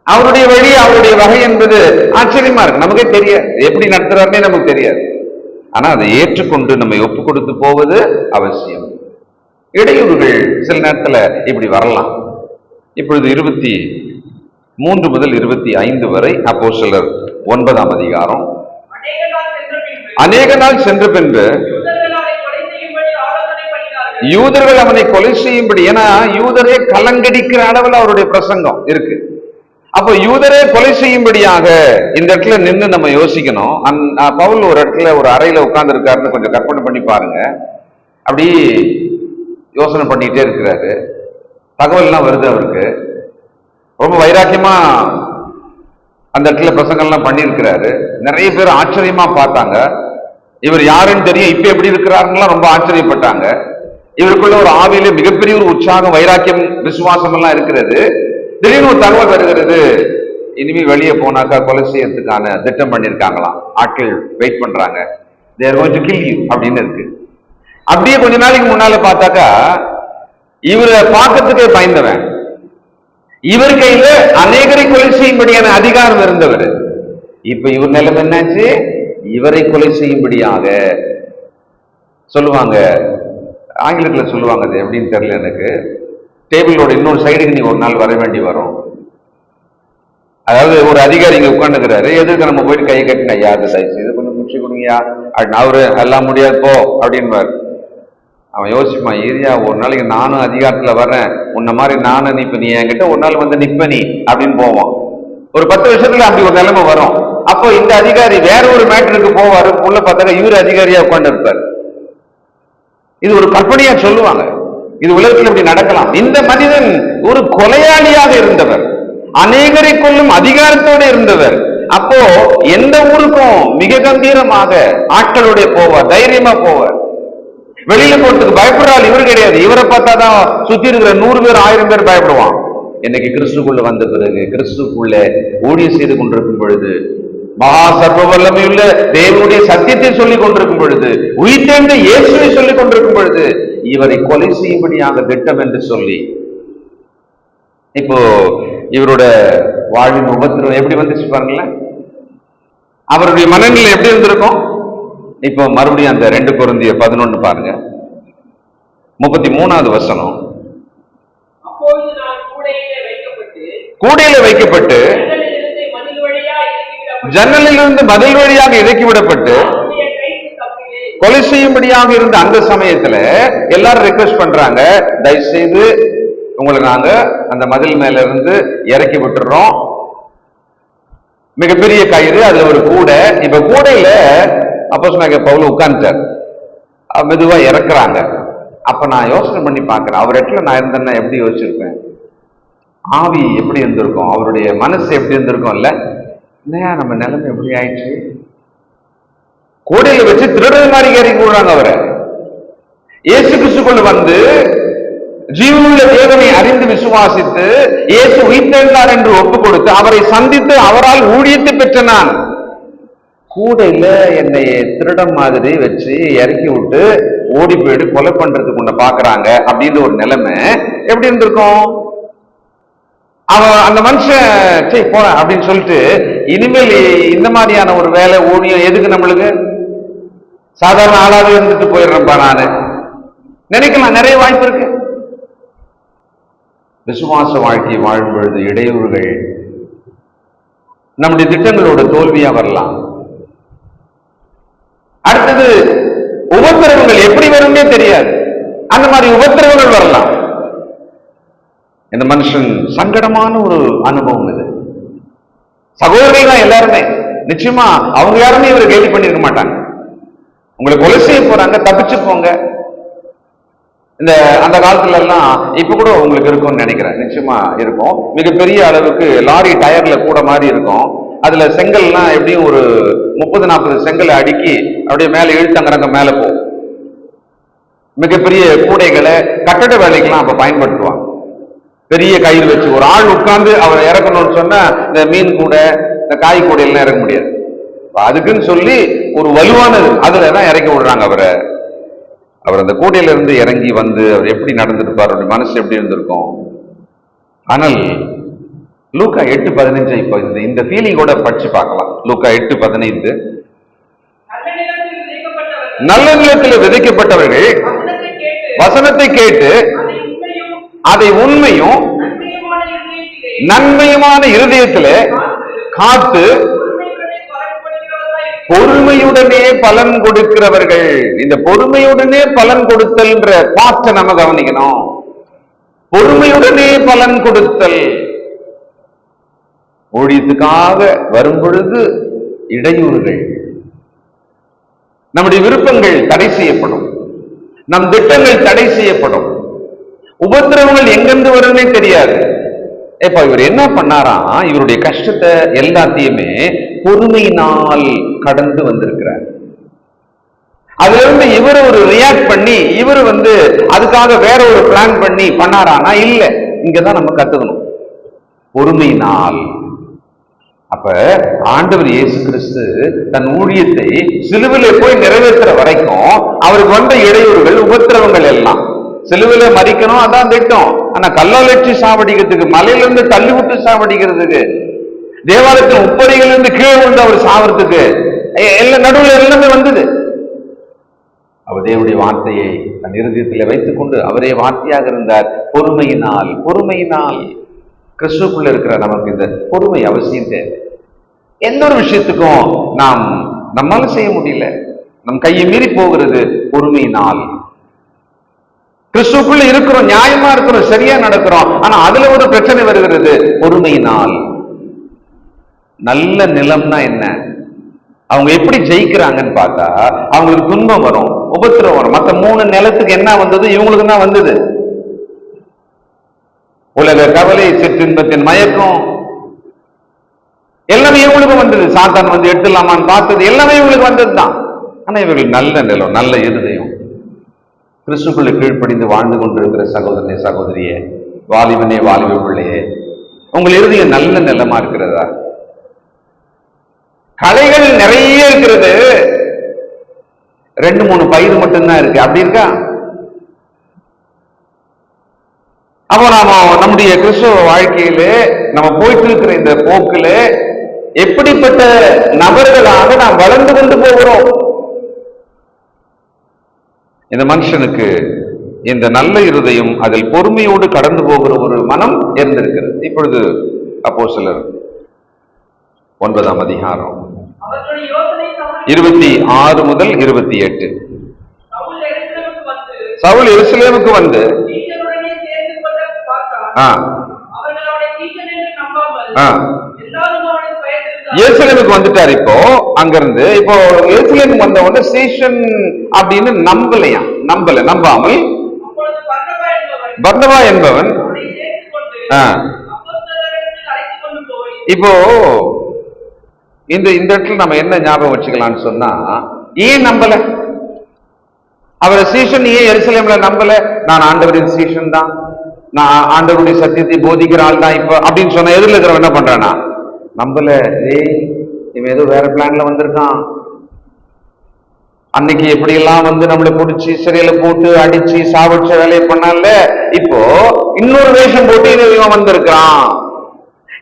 அவருடைய வழி, அவருடைய வகை என்பது ஆச்சரியமா இருக்கு. நமக்கே தெரியாது எப்படி நடத்துறாருன்னே நமக்கு தெரியாது. ஆனா அதை ஏற்றுக்கொண்டு நம்மை ஒப்பு கொடுத்து போவது அவசியம். இடையூறுகள் சில நேரத்துல இப்படி வரலாம். இப்பொழுது 23 முதல் 25 வரை அப்போஸ்தலர் 9ஆம் அதிகாரம். அநேக நாள் சென்ற பின்பு யூதர்கள் அவனை கொலை செய்யும்படி, ஏன்னா யூதரே கலங்கடிக்கிற அளவில் அவருடைய பிரசங்கம் இருக்கு. அப்போ யூதரே கொலை செய்யும்படியாக இந்த இடத்துல நின்று நம்ம யோசிக்கணும். பவுல் ஒரு இடத்துல ஒரு அறையில உட்கார்ந்து இருக்காருன்னு கொஞ்சம் கற்பனை பண்ணி பாருங்க. அப்படி யோசனை பண்ணிட்டே இருக்கிறாரு. தகவல்லாம் வருது அவருக்கு. ரொம்ப வைராக்கியமா அந்த இடத்துல பிரசங்கம்லாம் பண்ணியிருக்கிறாரு. நிறைய பேர் ஆச்சரியமா பார்த்தாங்க. இவர் யாருன்னு தெரியும், இப்ப எப்படி இருக்கிறாருன்னு ரொம்ப ஆச்சரியப்பட்டாங்க. இவருக்குள்ள ஒரு ஆவியில மிகப்பெரிய ஒரு உற்சாகம், வைராக்கியம், விசுவாசம் எல்லாம் இருக்கிறது. திடீர்னு ஒரு தகவல் வருகிறது, இனிமே வெளியே போனாக்கா கொலை செய்யறதுக்கான திட்டம் பண்ணியிருக்காங்களாம், ஆட்கள் வெயிட் பண்றாங்க, they are going to kill you அப்படின்னு இருக்கு. அப்படியே கொஞ்ச நாளைக்கு முன்னால பார்த்தாக்கா இவரை பார்க்கறதுக்கே பயந்தவன், இவர் கையில அநேகரை கொலை செய்யும்படியான அதிகாரம் இருந்தவர். இப்ப இவர் நிலைமை என்னாச்சு, இவரை கொலை செய்யும்படியாக சொல்லுவாங்க, ஆங்கிலத்துல சொல்லுவாங்க, அது எப்படின்னு தெரியல எனக்கு. டேபிளோட இன்னொரு சைடுக்கு நீ ஒரு நாள் வர வேண்டி வரும். அதாவது ஒரு அதிகாரி இங்க உட்காந்துக்கிறாரு, எதுக்கு நம்ம போயிட்டு கை கட்டின, ஐயா அது சைஸ் இது கொஞ்சம் முடிச்சு கொடுங்கயா அப்படின்னு. அவரு எல்லாம் முடியாது போ அப்படின்பாரு. அவன் யோசிப்பான், ஏரியா ஒரு நாளைக்கு நானும் அதிகாரத்துல வர்றேன், உன்ன மாதிரி நானும் நிப்ப, நீ என்கிட்ட ஒரு நாள் வந்து நிப்ப நீ அப்படின்னு போவான். ஒரு 10 வருஷத்துல அப்படி ஒரு நிலைமை வரும். அப்போ இந்த அதிகாரி வேற ஒரு மேட்டருக்கு போவாரு, உள்ள பார்த்தாக்க இவரு அதிகாரியா உட்காந்து இருப்பாரு. இது ஒரு கற்பனையா சொல்லுவாங்க, இது உலகத்தில் இப்படி நடக்கலாம். இந்த மனிதன் ஒரு கொலையாளியாக இருந்தவர், அநேகரை கொல்லும் அதிகாரத்தோடு இருந்தவர். அப்போ எந்த ஊருக்கும் மிக கம்பீரமாக ஆட்களோட போவார், தைரியமா போவார். வெளியில போறதுக்கு பயப்படுறாள் இவர் கிடையாது. இவரை பார்த்தாதான் சுத்தி இருக்கிற 100 பேர் 1000 பேர் பயப்படுவான். இன்னைக்கு கிறிஸ்துக்குள்ள வந்த பிறகு, கிறிஸ்துக்குள்ள ஊழியம் செய்து கொண்டிருக்கும் பொழுது, மகா சர்வ வல்லமையுள்ள தேவனுடைய சத்தியத்தை சொல்லிக் கொண்டிருக்கும் பொழுது, உயிர்த்தெழுந்த இயேசுவை சொல்லிக் கொண்டிருக்கும் பொழுது, இவரை கொலை செய்யும்படியாக திட்டம் என்று சொல்லி, இப்போ இவரோட வாழ்வின் உபத்திரம் எப்படி வந்துச்சு பாருங்களேன். அவருடைய மனநிலை எப்படி இருந்திருக்கும். இப்போ மறுபடியும் அந்த 2 கொரிந்தியர் 11 பாருங்க, 33வது வசனம். கூடையில வைக்கப்பட்டு ஜன்னலிலிருந்து மதில் வழியாக இறக்கிவிடப்பட்டு கொலை செய்யும்படியாக இருந்த அந்த சமயத்துல எல்லாரும் ரிக்வெஸ்ட் பண்றாங்க, தயவு செய்து உங்களை நாங்க அந்த மதில் மேல இருந்து இறக்கி விட்டுறோம். மிகப்பெரிய கயிறு, அதுல ஒரு கூடை. இப்ப கூடையில அப்போஸ்தலனாகிய பவுல் உட்கார்ந்தார், மெதுவா இறக்குறாங்க. அப்ப நான் யோசனை பண்ணி பார்க்கிறேன், அவர் இடத்துல நான் இருந்தேன்னா எப்படி யோசிச்சிருப்பேன், ஆவி எப்படி இருந்திருக்கும், அவருடைய மனசு எப்படி இருந்திருக்கும். இல்ல இல்லையா, நம்ம நிலைமை எப்படி ஆயிடுச்சு. கூடையில வச்சு திருடுற மாதிரி ஏறி கூடுறாங்க அவரை. இயேசு கிறிஸ்துக்குள்ள வந்து ஜீவனுள்ள தேவனை அறிந்து விசுவாசித்து இயேசு உயிர்த்தெழுந்தார் என்று ஒப்புக் கொடுத்து அவரை சந்தித்து அவரால் ஊழியத்தை பெற்ற நான், கூடையில என்னை திருடம் மாதிரி வச்சு இறக்கி விட்டு ஓடி போயிட்டு கொலை பண்றதுக்கு உன்னை பாக்குறாங்க அப்படின்ற ஒரு நிலைமை எப்படி இருந்திருக்கும். அவன் அந்த மனுஷன் சரி போற அப்படின்னு சொல்லிட்டு இனிமேல் இந்த மாதிரியான ஒரு வேலை ஊழியம் எதுக்கு நம்மளுக்கு, சாதாரண ஆளாவே இருந்துட்டு போயிடுறேன்ப்பா நானு நினைக்கலாம். நிறைய வாய்ப்பு இருக்கு. விசுவாச வாழ்க்கை வாழும் பொழுது இடையூறுகள் நம்முடைய திட்டங்களோட தோல்வியா வரலாம். அடுத்தது உபத்திரவங்கள் எப்படி வரும்னே தெரியாது, அந்த மாதிரி உபத்திரவங்கள் வரலாம். இந்த மனுஷன் சங்கடமான ஒரு அனுபவம் இது. சகோதரர்கள் தான் எல்லாருமே, நிச்சயமா அவங்க யாருமே இவரை கேள்வி பண்ணிருக்க மாட்டாங்க. உங்களை கொலை செய்ய போறாங்க, தப்பிச்சு போங்க. இந்த அந்த காலத்துல எல்லாம் இப்ப கூட உங்களுக்கு இருக்கும்னு நினைக்கிறேன், நிச்சயமா இருக்கும். மிகப்பெரிய அளவுக்கு லாரி டயர்ல கூட மாதிரி இருக்கும். அதுல செங்கல்லாம் எப்படியும் ஒரு 30-40 செங்கலை அடுக்கி அப்படியே மேல இழுத்தங்கறங்க மேல போகும். மிகப்பெரிய கூடைகளை கட்டட வேலைக்கெல்லாம் அப்ப பயன்படுத்துவாங்க. பெரிய கயிறு வச்சு ஒரு ஆள் உட்கார்ந்து அவரை இறக்கணும்னு சொன்னா இந்த மீன் கூட இந்த காய் கூடையெல்லாம் இறக்க முடியாது. அதுக்குன்னு சொல்லி ஒரு வலுவானது அதுலதான் இறக்கி விடுறாங்க அவரை. அவர் அந்த கூடையில இருந்து இறங்கி வந்து அவர் எப்படி நடந்துருப்பார், அவருடைய மனசு எப்படி இருந்திருக்கும். ஆனால் லூக்கா 8:15 இப்போ இந்த ஃபீலிங்கோட படிச்சு பார்க்கலாம். லூக்கா 8:15, நல்ல நிலத்தில் விதைக்கப்பட்டவர்கள் வசனத்தை கேட்டு அதை உண்மையும் நன்மையுமான இருதயத்திலே காத்து பொறுமையுடனே பலன் கொடுக்கிறவர்கள். இந்த பொறுமையுடனே பலன் கொடுத்தல்ன்ற பாட்டை நம்ம கவனிக்கணும். பொறுமையுடனே பலன் கொடுத்தல். ஊழியத்துக்காக வரும் பொழுது இடையூறுகள், நம்முடைய விருப்பங்கள் தடை செய்யப்படும், நம் திட்டங்கள் தடை செய்யப்படும், உபத்திரவங்கள் எங்கிருந்து வரும்னே தெரியாது. இப்ப இவர் என்ன பண்ணாரா, இவருடைய கஷ்டத்தை எல்லாத்தையுமே பொறுமையினால் கடந்து வந்திருக்கிறார். அதுல இருந்து இவர் ஒரு ரியாக்ட் பண்ணி இவர் அதுக்காக வேற ஒரு பிளான் பண்ணி பண்ணாரானா இல்ல. இங்கதான் நம்ம கத்துக்கணும், பொறுமையினால். அப்ப ஆண்டவர் இயேசு கிறிஸ்து தன் ஊழியத்தை சிலுவிலே போய் நிறைவேற்றுற வரைக்கும் அவருக்கு வந்த இடையூறுகள், உபத்திரவங்கள் எல்லாம். சிலுவில மறிக்கணும், அதான் திட்டம். ஆனா கல்லாலட்சி சாவடிக்கிறதுக்கு, மலையிலிருந்து தள்ளி விட்டு சாவடிக்கிறதுக்கு, தேவாலயத்தின் உப்பரிகள் இருந்து கீழே விழுந்து அவர் சாவறதுக்கு எல்லாம் நடுவில் எல்லாமே வந்தது. அவர் தேவனுடைய வார்த்தையை தன் இருதயத்தில் வைத்துக் கொண்டு அவரே வார்த்தையாக இருந்தார். பொறுமையினால். பொறுமையினால் கிறிஸ்துக்குள்ள இருக்கிற நமக்கு இந்த பொறுமை அவசியம் தேவை. எந்த ஒரு விஷயத்துக்கும் நம்மால செய்ய முடியல, நம் கையை மீறி போகிறது, பொறுமையினால். கிறிஸ்துக்குள்ள இருக்கிறோம், நியாயமா இருக்கிறோம், சரியா நடக்கிறோம், ஆனா அதுல ஒரு பிரச்சனை வருகிறது, பொறுமையினால். நல்ல நிலம்னா என்ன, அவங்க எப்படி ஜெயிக்கிறாங்கன்னு பார்த்தா அவங்களுக்கு துன்பம் வரும், உபத்திரம் வரும். மற்ற 3 நிலத்துக்கு என்ன வந்தது, இவங்களுக்கு தான் வந்தது. உலக கவலை, சிற்றின்பத்தின் மயக்கம் எல்லாமே இவங்களுக்கு வந்தது. சாத்தான் எடுத்துலாமான்னு பார்த்தது எல்லாமே இவங்களுக்கு வந்தது தான். ஆனா இவர்கள் நல்ல நிலம், நல்ல இருதயம், கிறிஸ்துக்குள்ள கீழ்ப்படிந்து வாழ்ந்து கொண்டிருக்கிற சகோதரனே, சகோதரியே, வாலிபனே, வாலிப பிள்ளையே, உங்கள் இருதயம் நல்ல நிலமா இருக்கிறதா? களைகள் நிறைய இருக்கிறது, 2-3 பயிர் மட்டும்தான் இருக்கு, அப்படி இருக்கா? அப்போ நாம நம்முடைய கிறிஸ்துவ வாழ்க்கையில நம்ம போயிட்டு இருக்கிற இந்த போக்குல எப்படிப்பட்ட நபர்களாக நாம் வளர்ந்து கொண்டு போகிறோம்? இந்த மனுஷனுக்கு இந்த நல்ல இருதயம், அதில் பொறுமையோடு கடந்து போகிற ஒரு மனம் இருந்திருக்கிறது. இப்பொழுது அப்போஸ்தலர் 9ஆம் அதிகாரம் 26 முதல் 28. சவுல் எருசலேமுக்கு வந்து எருசலேமுக்கு வந்துட்டார். இப்போ அங்கிருந்து இப்போ எருசலேமுக்கு வந்த உடனே சீஷன் அப்படின்னு நம்பாமல் பர்னபா என்பவன் இப்போ இந்த இடத்துல நம்ம என்ன ஞாபகம் வச்சுக்கலாம்னு சொன்னா, ஏன் நம்பல அவரை சீஷன்? ஏன் எருசலேம்ல நம்பல? நான் ஆண்டவரின் சீஷன் தான், நான் ஆண்டவருடைய சத்தியத்தை போதிக்கிற ஆள் தான் இப்ப அப்படின்னு சொன்ன எதிரில் இருக்கிறவன் என்ன பண்றானா, நம்பல. இவன் ஏதோ வேற பிளான்ல வந்திருக்கான். அன்னைக்கு எப்படி எல்லாம் நம்மளை பிடிச்சி சிறையில போட்டு அடிச்சு சாவடிச்ச வேலையை பண்ணால, இப்போ இன்னொரு வேஷம் போட்டு இவன் வந்திருக்கான்.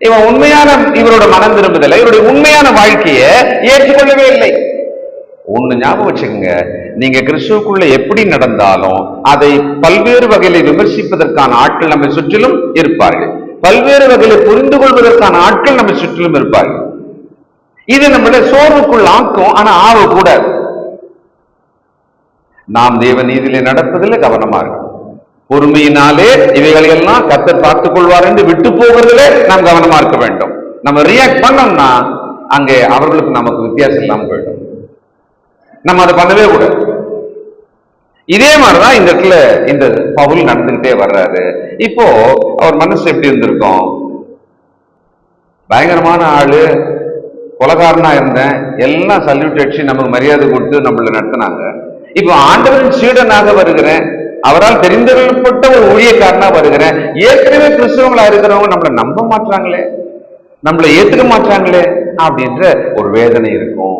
இவன் உண்மையான இவரோட மனம் திரும்புதலை, இவருடைய உண்மையான வாழ்க்கையை ஏற்றுக்கொள்ளவே இல்லை. ஒண்ணு ஞாபகம் வச்சுக்கோங்க, நீங்க கிறிஸ்துவுக்குள்ள எப்படி நடந்தாலும் அதை பல்வேறு வகையில விமர்சிப்பதற்கான ஆட்கள் நம்ம சுற்றிலும் இருப்பார்கள், பல்வேறு வகையில புரிந்து கொள்வதற்கான ஆட்கள் நம்ம சுற்றிலும் இருப்பார்கள். இது நம்மள சோர்வுக்குள் ஆக்கும், ஆனா ஆகக்கூடாது. நாம் தேவ நீதியிலே நடப்பதில் கவனமா இருக்கும். பொறுமையினாலே இவைகளெல்லாம் கர்த்தர் பார்த்துக் கொள்வார் என்று விட்டு போவதிலே நாம் கவனமா இருக்க வேண்டும். நம்ம ரியாக்ட் பண்ணோம்னா அங்கே அவர்களுக்கு நமக்கு வித்தியாசம் இல்லாம போயிடும். நம்ம அதை பண்ணவே கூடாது. இதே மாதிரிதான் இந்த இடத்துல இந்த பவுல் நடந்துகிட்டே வர்றாரு. இப்போ அவர் மனசு எப்படி இருந்திருக்கும்? பயங்கரமான ஆளு, கொலகாரனா இருந்தேன், எல்லாம் சல்யூட் அடிச்சு நமக்கு மரியாதை கொடுத்து நம்மள நடத்தினாங்க. இப்போ ஆண்டவரின் சீடனாக வருகிறேன், அவரால் தெரிந்தெடுக்கப்பட்ட ஒரு ஊழியக்காரனா வருகிறேன், ஏற்கனவே கிறிஸ்தவங்களா இருக்கிறவங்க நம்மளை நம்ப மாட்டாங்களே, நம்மளை ஏத்துக்க மாட்டாங்களே அப்படின்ற ஒரு வேதனை இருக்கும்.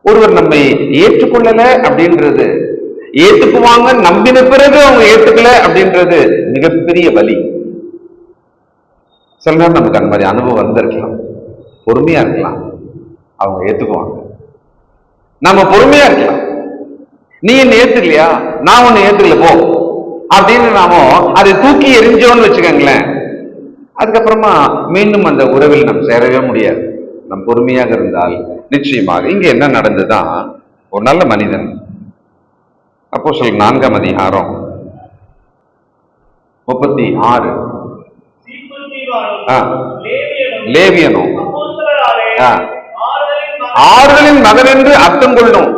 ஒருவர் நம்மை ஏற்றுக்கொள்ளல அப்படின்றது, ஏத்துக்குவாங்க நம்பின பிறகு அவங்க ஏத்துக்கல அப்படின்றது மிகப்பெரிய வலி. சில நேரம் நமக்கு அந்த மாதிரி அனுபவம் வந்திருக்கலாம். பொறுமையா இருக்கலாம், அவங்க ஏத்துக்குவாங்க. நம்ம பொறுமையா இருக்கலாம், நீ என்ன ஏத்துக்கலையா, நான் ஒண்ணு ஏத்துக்கல போ அப்படின்னு நாம அதை தூக்கி எரிஞ்சோன்னு வச்சுக்கோங்களேன். அதுக்கப்புறமா மீண்டும் அந்த உறவில் நம்ம சேரவே முடியாது. நம் பொறுமையாக இருந்தால் நிச்சயமாக. இங்க என்ன நடந்துதான், ஒரு நல்ல மனிதன், அப்போஸ்தலர் 4ஆம் அதிகாரம் 36, லேவியனும் ஆறுதலின் மகன் என்று அர்த்தம் கொள்ளும்.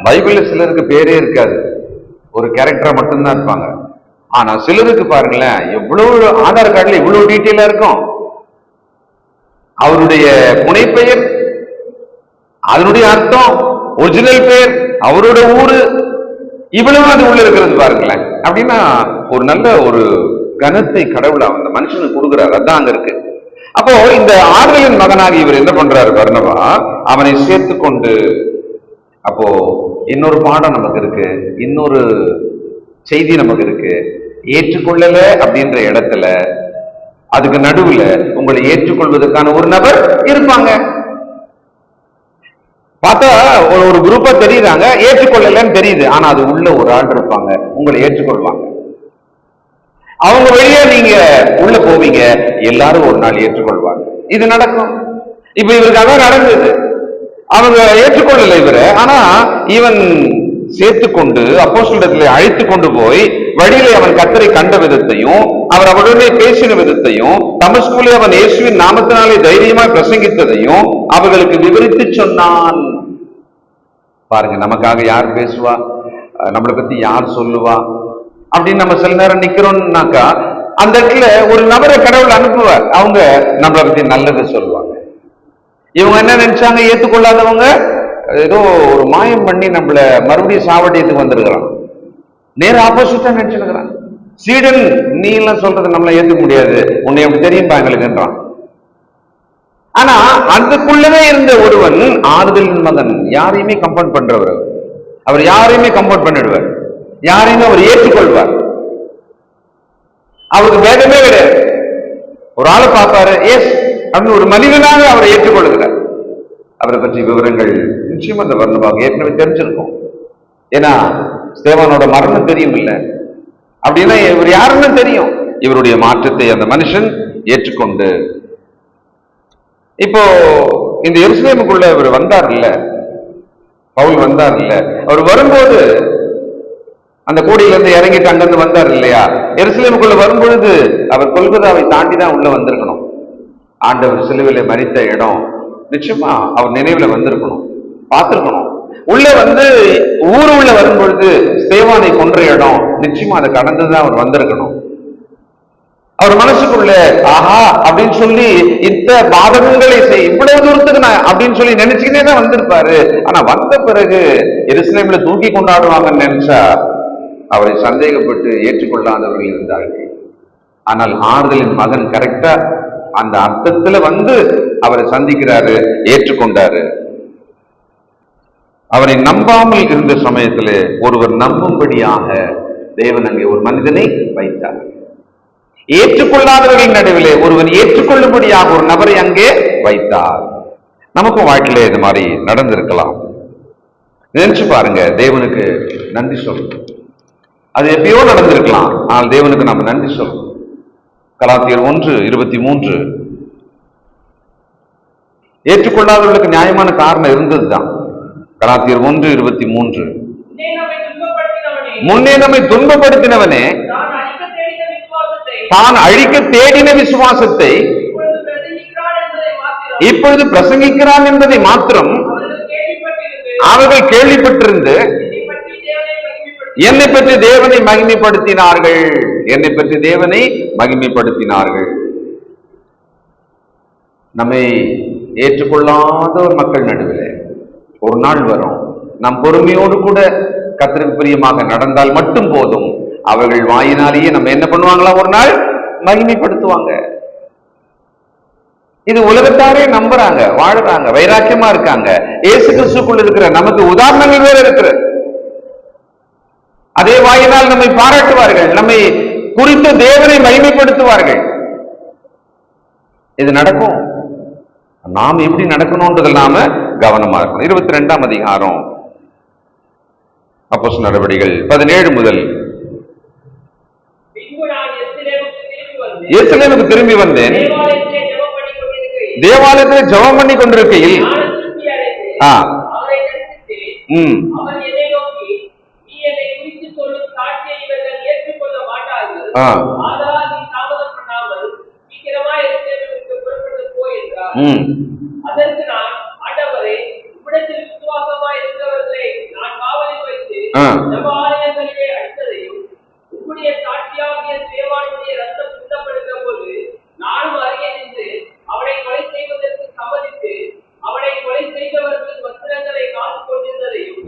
பைபிள்ல சிலருக்கு பேரே இருக்காது, ஒரு கேரக்டரா மட்டும்தான் இருப்பாங்க. ஆனா சிலருக்கு பாருங்களேன், எவ்வளவு ஆதார் கார்டுல இவ்வளவு டீட்டெயிலா இருக்கும். அவருடைய புனைப்பெயர், அதனுடைய அர்த்தம், ஒரிஜினல் பெயர், அவரோட ஊரு, இவ்வளவு அது உள்ள இருக்கிறது பாருங்களேன். அப்படின்னா ஒரு நல்ல ஒரு கனத்தை கடவுள் அந்த மனுஷனுக்கு கொடுக்கிறார். அதான் அங்க இருக்கு. அப்போ இந்த ஆறுதலின் மகனாகி இவர் என்ன பண்றாரு பர்னபா, அவனை சேர்த்து கொண்டு. அப்போ இன்னொரு பாடம் நமக்கு இருக்கு, இன்னொரு செய்தி நமக்கு இருக்கு. ஏற்றுக்கொள்ளல அப்படின்ற இடத்துல அதுக்கு நடுவுல உங்களை ஏற்றுக்கொள்வதற்கான ஒரு நபர் இருப்பாங்க. பார்த்தா ஒரு குரூப்பா தெரியுறாங்க, ஏற்றுக்கொள்ளலன்னு தெரியுது. ஆனா அது உள்ள ஒரு ஆள் இருப்பாங்க, உங்களை ஏற்றுக்கொள்வாங்க. அவங்க வழியா நீங்க உள்ள போவீங்க, எல்லாரும் ஒரு நாள் ஏற்றுக்கொள்வாங்க. இது நடக்கும். இப்ப இவருக்கு அதான் நடந்தது. அவங்க ஏற்றுக்கொள்ளல இவரை, ஆனா இவன் சேர்த்து கொண்டு அப்போஸ்தலரிடத்திலே அழைத்து கொண்டு போய் வழியிலே அவன் கர்த்தரை கண்ட விதத்தையும் அவர் அவருடனே பேசின விதத்தையும் தமஸ்குவிலே அவன் இயேசுவின் நாமத்தினாலே தைரியமாய் பிரசங்கித்ததையும் அவர்களுக்கு விவரித்து சொன்னான். பாருங்க, நமக்காக யார் பேசுவா, நம்மளை பத்தி யார் சொல்லுவா அப்படின்னு நம்ம சில நேரம் நிக்கிறோம்னாக்கா, அந்த இடத்துல ஒரு நபரை கடவுள் அனுப்புவார். அவங்க நம்மளை பத்தி நல்லது சொல்லுவாங்க. இவங்க என்ன நினைச்சாங்க, ஏற்றுக்கொள்ளாதவங்க ஏதோ ஒரு மாயம் பண்ணி நம்மள மறுபடியும் சாவடியத்துக்கு வந்திருக்கிறான். நேர ஆப்போசிட்டா நினைச்சிருக்கிறான். சீடன், நீ எல்லாம் சொல்றது நம்மள ஏத்துக்க முடியாது, உன்னை எப்படி தெரியும்பா எங்களுக்குன்றான். ஆனா அதுக்குள்ளவே இருந்த ஒருவன் ஆறுதலின் மகன், யாரையுமே கம்பவுண்ட் பண்றவர், அவர் யாரையுமே கம்பவுண்ட் பண்ணிடுவார், யாரையுமே அவர் ஏற்றுக்கொள்வார். அவருக்கு வேதமே கிடையாது. ஒரு ஆளை பார்ப்பாரு, எஸ் அப்படின்னு ஒரு மனிதனாக அவரை ஏற்றுக்கொள்கிறார். அவரை பற்றி விவரங்கள் நிச்சயமா அந்த வர்ணபாக ஏற்கனவே தெரிஞ்சிருக்கும். ஏன்னா ஸ்தேவானோட மரணம் தெரியும் இல்ல, அப்படின்னா இவர் யாருன்னு தெரியும். இவருடைய மாற்றத்தை அந்த மனுஷன் ஏற்றுக்கொண்டு, இப்போ இந்த எருசலேமுக்குள்ள இவர் வந்தார் இல்ல, பவுல் வந்தார் இல்ல, அவர் வரும்போது அந்த கோடியில இருந்து இறங்கிட்டு அங்கிருந்து வந்தார் இல்லையா, எருசலேமுக்குள்ள வரும்பொழுது அவர் கொல்கத்தாவை தாண்டி தான் உள்ள வந்திருக்கணும். ஆண்டவர் சிலுவையிலே மரித்த இடம் நிச்சயமா அவர் நினைவுல வந்திருக்கணும், பார்த்திருக்கணும். உள்ள வந்து ஊரு உள்ள வரும்பொழுது ஸ்தேவானை கொன்ற இடம் நிச்சயமா அதை கடந்துதான் அவர் வந்திருக்கணும். அவர் மனசுக்குள்ள ஆஹா அப்படின்னு சொல்லி இத்த பாதகங்களை செய், இவ்வளவு தூரத்துக்கு நான் அப்படின்னு சொல்லி நினைச்சுக்கிட்டே தான் வந்திருப்பாரு. ஆனா வந்த பிறகு எருசலேம்ல தூக்கி கொண்டாடுவாங்கன்னு நினைச்சா அவரை சந்தேகப்பட்டு ஏற்றுக்கொள்ளாதவர்கள் இருந்தார்கள். ஆனால் ஆறுதலின் மகன் கரெக்டா அந்த அர்த்தத்துல வந்து அவரை சந்திக்கிறாரு, ஏற்றுக்கொண்டாரு. அவரை நம்பாமல் இருந்த சமயத்துல ஒருவர் நம்பும்படியாக தேவன் அங்கே ஒரு மனிதனை வைத்தார். ஏற்றுக்கொள்ளாதவர்களின் நடுவிலே ஒருவன் ஏற்றுக்கொள்ளும்படியாக ஒரு நபரை அங்கே வைத்தார். நமக்கும் வாழ்க்கையில இது மாதிரி நடந்திருக்கலாம். நினைச்சு பாருங்க, தேவனுக்கு நன்றி சொல்லணும். அது எப்பயோ நடந்திருக்கலாம், ஆனால் தேவனுக்கு நாம் நன்றி சொல்லணும். கலாத்தியர் 1:23, ஏற்றுக்கொள்ளாதவர்களுக்கு நியாயமான காரணம் இருந்ததுதான். கலாத்தியர் 1:23, முன்னே நம்மை துன்பப்படுத்தினவனே தான் அழிக்க தேடின விசுவாசத்தை இப்பொழுது பிரசங்கிக்கிறான் என்பதை மாத்திரம் அவர்கள் கேள்விப்பட்டிருந்து என்னை பற்றி தேவனை மகிமைப்படுத்தினார்கள். என்னை பற்றி தேவனை மகிமைப்படுத்தினார்கள். நம்மை ஏற்றுக்கொள்ளாத ஒரு மக்கள் நடுவில் ஒரு நாள் வரும், நம் பொறுமையோடு கூட கர்த்தருக்கு பிரியமாக நடந்தால் மட்டும் போதும், அவர்கள் வாயினாலேயே நம்ம என்ன பண்ணுவாங்களா, ஒரு நாள் மகிமைப்படுத்துவாங்க. இது உலகத்தாரே நம்புறாங்க, வாழ்றாங்க, வைராக்கியமா இருக்காங்க. இயேசு கிறிஸ்துக்குள் இருக்கிற நமக்கு உதாரணங்கள் வேற இருக்கிற, அதே வாயினால் நம்மை பாராட்டுவார்கள், நம்மை குறித்து தேவனை மகிமைப்படுத்துவார்கள். இது நடக்கும். நாம் எப்படி நடக்கணும்ன்றதில் நாம கவனமா இருக்கணும். 22ஆம் அதிகாரம் அப்போஸ்தலர் நடவடிக்கைகள் 17 முதல். எருசலேமுக்கு திரும்பி வந்தேன். தேவாலயத்தில் ஜெபம் பண்ணி கொண்டிருக்கையில்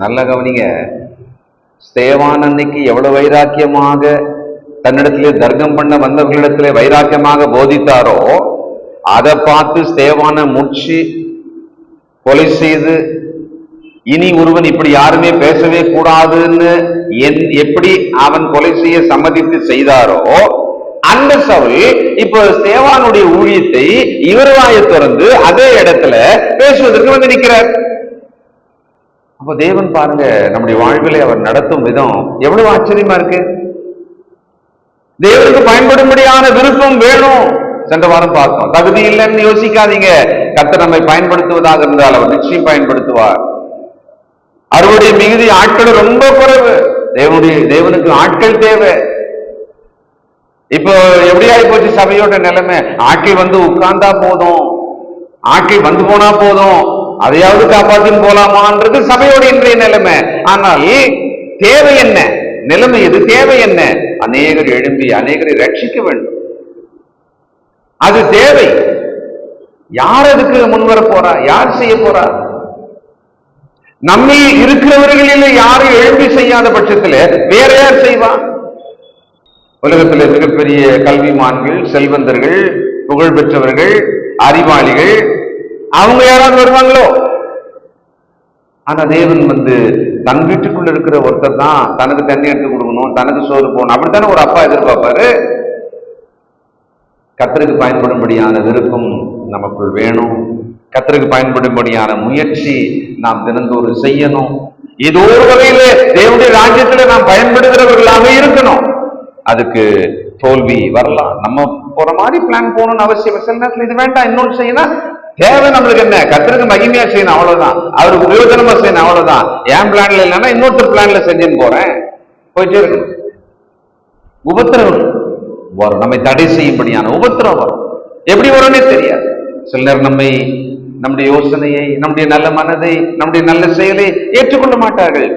நல்ல கவனிங்க, ஸ்தேவான் அன்னைக்கு எவ்வளவு வைராக்கியமாக தன்னிடத்திலே தர்க்கம் பண்ண வந்தவர்களிடத்திலே வைராக்கியமாக போதித்தாரோ, அதை பார்த்து ஸ்தேவானை முற்றி கொலை செய்து இனி ஒருவன் இப்படி யாருமே பேசவே கூடாதுன்னு எப்படி அவன் கொலை செய்ய சம்மதித்து செய்தாரோ, அந்த சவுல் இப்போ ஸ்தேவானுடைய ஊழியத்தை இவர் வாயை திறந்து அதே இடத்துல பேசுவதற்கு வந்து நிற்கிறார். அப்ப தேவன் பாருங்க, நம்முடைய வாழ்விலை அவர் நடத்தும் விதம் எவ்வளவு ஆச்சரியமா இருக்கு. தேவனுக்கு பயன்படும்படியான விருப்பம் வேணும். சென்ற வாரம் பார்த்தோம். தகுதி இல்லைன்னு யோசிக்காதீங்க. கர்த்தர் நம்மை பயன்படுத்துவதாக இருந்தால் அவர் நிச்சயம் பயன்படுத்துவார். அறுவடை மிகுதி, ஆட்கள் ரொம்ப குறைவு. தேவனுக்கு ஆட்கள் தேவை. இப்போ எப்படி ஆகி போச்சு சபையோட நிலைமை? ஆட்கள் வந்து உட்கார்ந்தா போதும், ஆட்கள் வந்து போனா போதும், அதையாவது காப்பாற்றின்னு போலாமான்றது சபையோட இன்றைய நிலைமை. ஆனால் தேவை என்ன? நிலைமை எது? தேவை என்ன? அநேகர் எழும்பி அநேகரை ரட்சிக்க வேண்டும். அது தேவை. யார் அதுக்கு முன்வர போறா? யார் செய்ய போறா? நம்மை இருக்கிறவர்களில் யாரும் எழும்பி செய்யாத பட்சத்தில் வேற யார் செய்வா? உலகத்தில் மிகப்பெரிய கல்விமான்கள், செல்வந்தர்கள், புகழ் பெற்றவர்கள், அறிவாளிகள், அவங்க யாராவது வருவாங்களோ? ஆனா தேவன் வந்து தன் வீட்டுக்குள்ள இருக்கிற ஒருத்தர் தான் தனக்கு தண்ணி எடுத்து கொடுக்கணும், தனக்கு சோறு போகணும், அப்படித்தானே ஒரு அப்பா எதிர்பார்ப்பாரு. கர்த்தருக்கு பயன்படும்படியான விருப்பம் நமக்குள் வேணும். கர்த்தருக்கு பயன்படும்படியான முயற்சி நாம் தினந்தோறும் செய்யணும். ஏதோ ஒரு வகையில தேவனுடைய ராஜ்யத்துல நாம் பயன்படுகிறவர்களாக இருக்கணும். அதுக்கு தோல்வி வரலாம். நம்ம போற மாதிரி பிளான் போகணும்னு அவசியம். சில நேரத்தில் இது வேண்டாம், இன்னொன்று செய்யணும். தேவை நம்மளுக்கு என்ன? கர்த்தருக்கு மகிமையா செய்யணும், அவ்வளவுதான். அவருக்கு பிரயோஜனமா செய்யணும், அவ்வளவுதான். என் பிளான்ல இல்லைன்னா இன்னொருத்தர் பிளான்ல செஞ்சுன்னு போறேன், போயிட்டே இருக்கணும். உபத்திரவம் வரும், நம்மை தடை செய்யும்படியான உபத்திரம் வரும். எப்படி வரும்னே தெரியாது. சில நேரம் நம்முடைய யோசனையை, நம்முடைய நல்ல மனதை, நம்முடைய நல்ல செயலை ஏற்றுக்கொள்ள மாட்டார்கள்.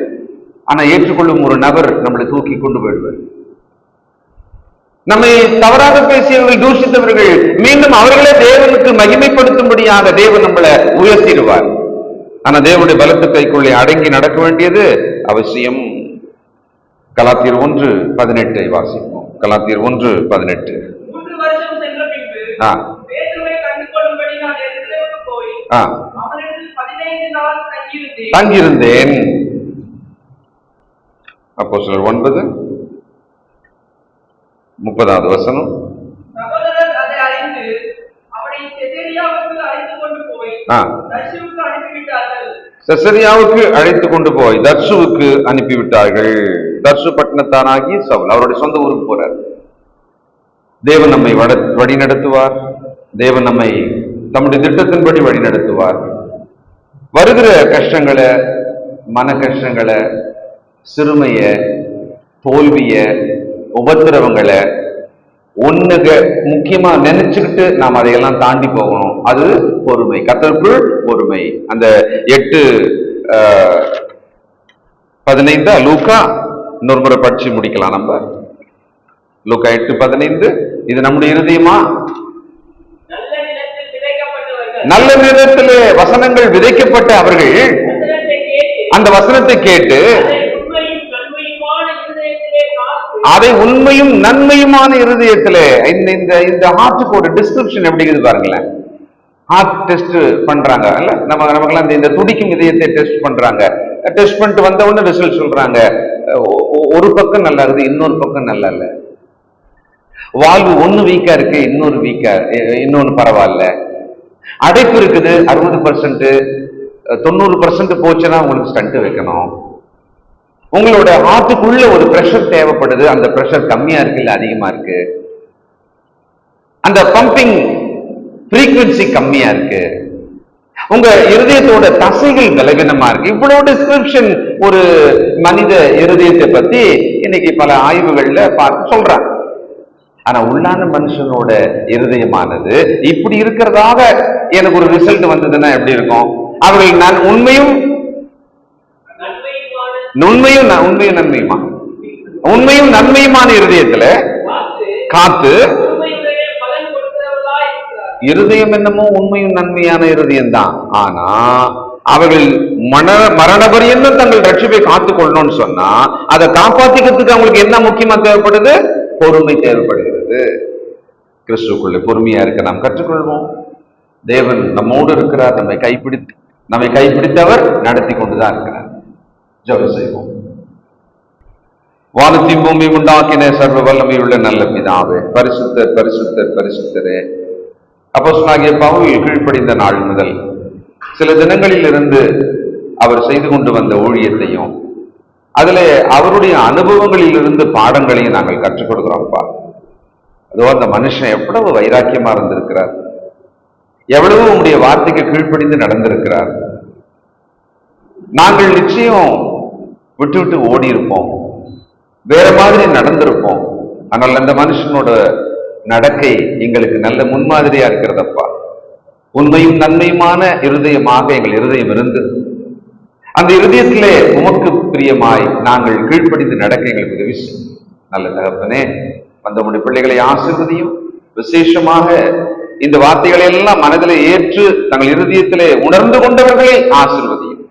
ஆனா ஏற்றுக்கொள்ளும் ஒரு நபர் நம்மளை தூக்கி கொண்டு போயிடுவார். நம்மை தவறாக பேசியவர்கள், தூஷித்தவர்கள், மீண்டும் அவர்களே தேவனுக்கு மகிமைப்படுத்தும்படியாக தேவன் நம்மளை உயர்த்திடுவார். ஆனா தேவனுடைய பலத்து கைக்குள்ளே அடங்கி நடக்க வேண்டியது அவசியம். கலாத்தியர் 1:18 வாசிப்போம். கலாத்தியர் 1:18. தங்கியிருந்தேன். அப்போஸ்தலர் 9:30. செசரியாவுக்கு அழைத்து கொண்டு போய் தர்சுவுக்கு அனுப்பிவிட்டார்கள். தர்சு பட்டணத்தானாகி சவுல் அவருடைய சொந்த ஊருக்கு போறார். தேவன் நம்மை வழி நடத்துவார். தேவன் நம்மை தம்முடைய திட்டத்தின்படி வழி நடத்துவார். வருகிற கஷ்டங்களை, மன கஷ்டங்களை, சிறுமைய, தோல்விய, உபத்திரவங்களை ஒண்ணுக முக்கியமா நினைச்சுக்கிட்டு நாம் அதையெல்லாம் தாண்டி போகணும். அது பொறுமை, கர்த்தருக்குள் பொறுமை. அந்த 8:15 லூக்கா இன்னொரு முறை படிச்சு முடிக்கலாம் நம்ம. லூக்கா 8:15. இது நம்முடைய இருதயமா? நல்ல நிலத்திலே வசனங்கள் விதைக்கப்பட்ட அவர்கள் அந்த வசனத்தை கேட்டு அதை உண்மையும் நன்மையுமான இருதயத்திலே, இந்த ஹார்ட்டுக்கு ஒரு டிஸ்கிரிப்ஷன் எப்படி இருக்குது பாருங்களேன். ஹார்ட் டெஸ்ட் பண்றாங்க இல்ல, நமக்கெல்லாம் இந்த துடிக்கும் இதயத்தை டெஸ்ட் பண்றாங்க. டெஸ்ட் பண்ணிட்டு வந்த உடனே ரிசல்ட் சொல்றாங்க. ஒரு பக்கம் நல்லா இருக்குது, இன்னொரு பக்கம் நல்லா இல்லை. வால்வு ஒண்ணு வீக்கா இருக்கு, இன்னொன்னு பரவாயில்ல. அடைப்பு இருக்குது 60%, 90% போச்சுன்னா உங்களுக்கு ஸ்டண்ட் வைக்கணும். உங்களோட ஹார்ட்டுக்குள்ள ஒரு பிரஷர் தேவைப்படுது, அந்த பிரஷர் கம்மியா இருக்கு இல்ல அதிகமா இருக்கு. அந்த பம்பிங் ஃப்ரீக்வன்சி கம்மியா இருக்கு, உங்க இருதயத்தோட தசைகள் பலவீனமா இருக்கு. இவ்வளவு டிஸ்கிரிப்ஷன் ஒரு மனித இருதயத்தை பத்தி இன்னைக்கு பல ஆய்வுகள்ல பார்த்து சொல்றாங்க. ஆனா உள்ளான மனுஷனோட இருதயமானது இப்படி இருக்கிறதாக எனக்கு ஒரு ரிசல்ட் வந்ததுன்னா எப்படி இருக்கும்? அவர்கள் நான் உண்மையும் நன்மையுமான இருதயத்துல காத்து, இருதயம் என்னமோ உண்மையும் நன்மையான இருதயம் தான், ஆனா அவர்கள் மரண பரியந்தம் தங்கள் ரட்சிப்பை காத்துக் கொள்ளணும்னு சொன்னா அதை காப்பாத்திக்கிறதுக்கு அவங்களுக்கு என்ன முக்கியமா தேவைப்படுது? பொறுமை தேவைப்படுகிறது. கிறிஸ்துக்குள்ள பொறுமையா இருக்க நாம் கற்றுக்கொள்வோம். தேவன் நம்மோடு இருக்கிறார், நம்மை கைப்பிடித்தவர் நடத்தி கொண்டுதான் இருக்கிறார். ஜெபம் செய்வோம். வானத்தையும் பூமி உண்டாக்கின சர்வ வல்லமையுள்ள நல்ல பிதாவே, பரிசுத்தர் பரிசுத்தர் பரிசுத்தரே. அப்போஸ்தலனாகிய பவுல் கீழ்ப்படிந்த நாள் முதல் சில தினங்களில் இருந்து அவர் செய்து கொண்டு வந்த ஊழியத்தையும் அதிலே அவருடைய அனுபவங்களில் இருந்து பாடங்களையும் நாங்கள் கற்றுக் கொடுக்கிறோம்ப்பா. அதோ அந்த மனுஷன் எவ்வளவு வைராக்கியமா இருந்திருக்கிறார், எவ்வளவு உங்களுடைய வார்த்தைக்கு கீழ்ப்படிந்து நடந்திருக்கிறார். நாங்கள் நிச்சயம் விட்டு விட்டு ஓடி இருப்போம், வேற மாதிரி நடந்திருப்போம். ஆனால் அந்த மனுஷனோட நடக்கை எங்களுக்கு நல்ல முன்மாதிரியா இருக்கிறதப்பா. உண்மையும் நன்மையுமான இருதயமாக எங்கள் இருதயம் இருந்து அந்த இருதயத்திலே உமக்கு பிரியமாய் நாங்கள் கீழ்ப்படிந்து நடக்க எங்களுக்கு உதவி செய்யும். நல்ல தகப்பனே, அந்த உடைய பிள்ளைகளை ஆசீர்வதியும். விசேஷமாக இந்த வார்த்தைகளை எல்லாம் மனதிலே ஏற்று தங்கள் இருதயத்திலே உணர்ந்து கொண்டவர்களை ஆசீர்வதியும்.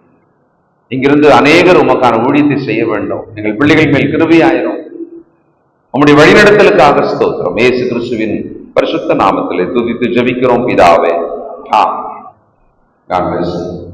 இங்கிருந்து அநேகர் உமக்கான ஊழியத்தை செய்ய வேண்டும். எங்கள் பிள்ளைகள் மேல் கிருபையாயிரும். உம்முடைய வழிநடத்தலுக்காக ஸ்தோத்திரம். இயேசு கிறிஸ்துவின் பரிசுத்த நாமத்திலே துதித்து ஜெபிக்கிறோம் பிதாவே. ஆமென். God bless you.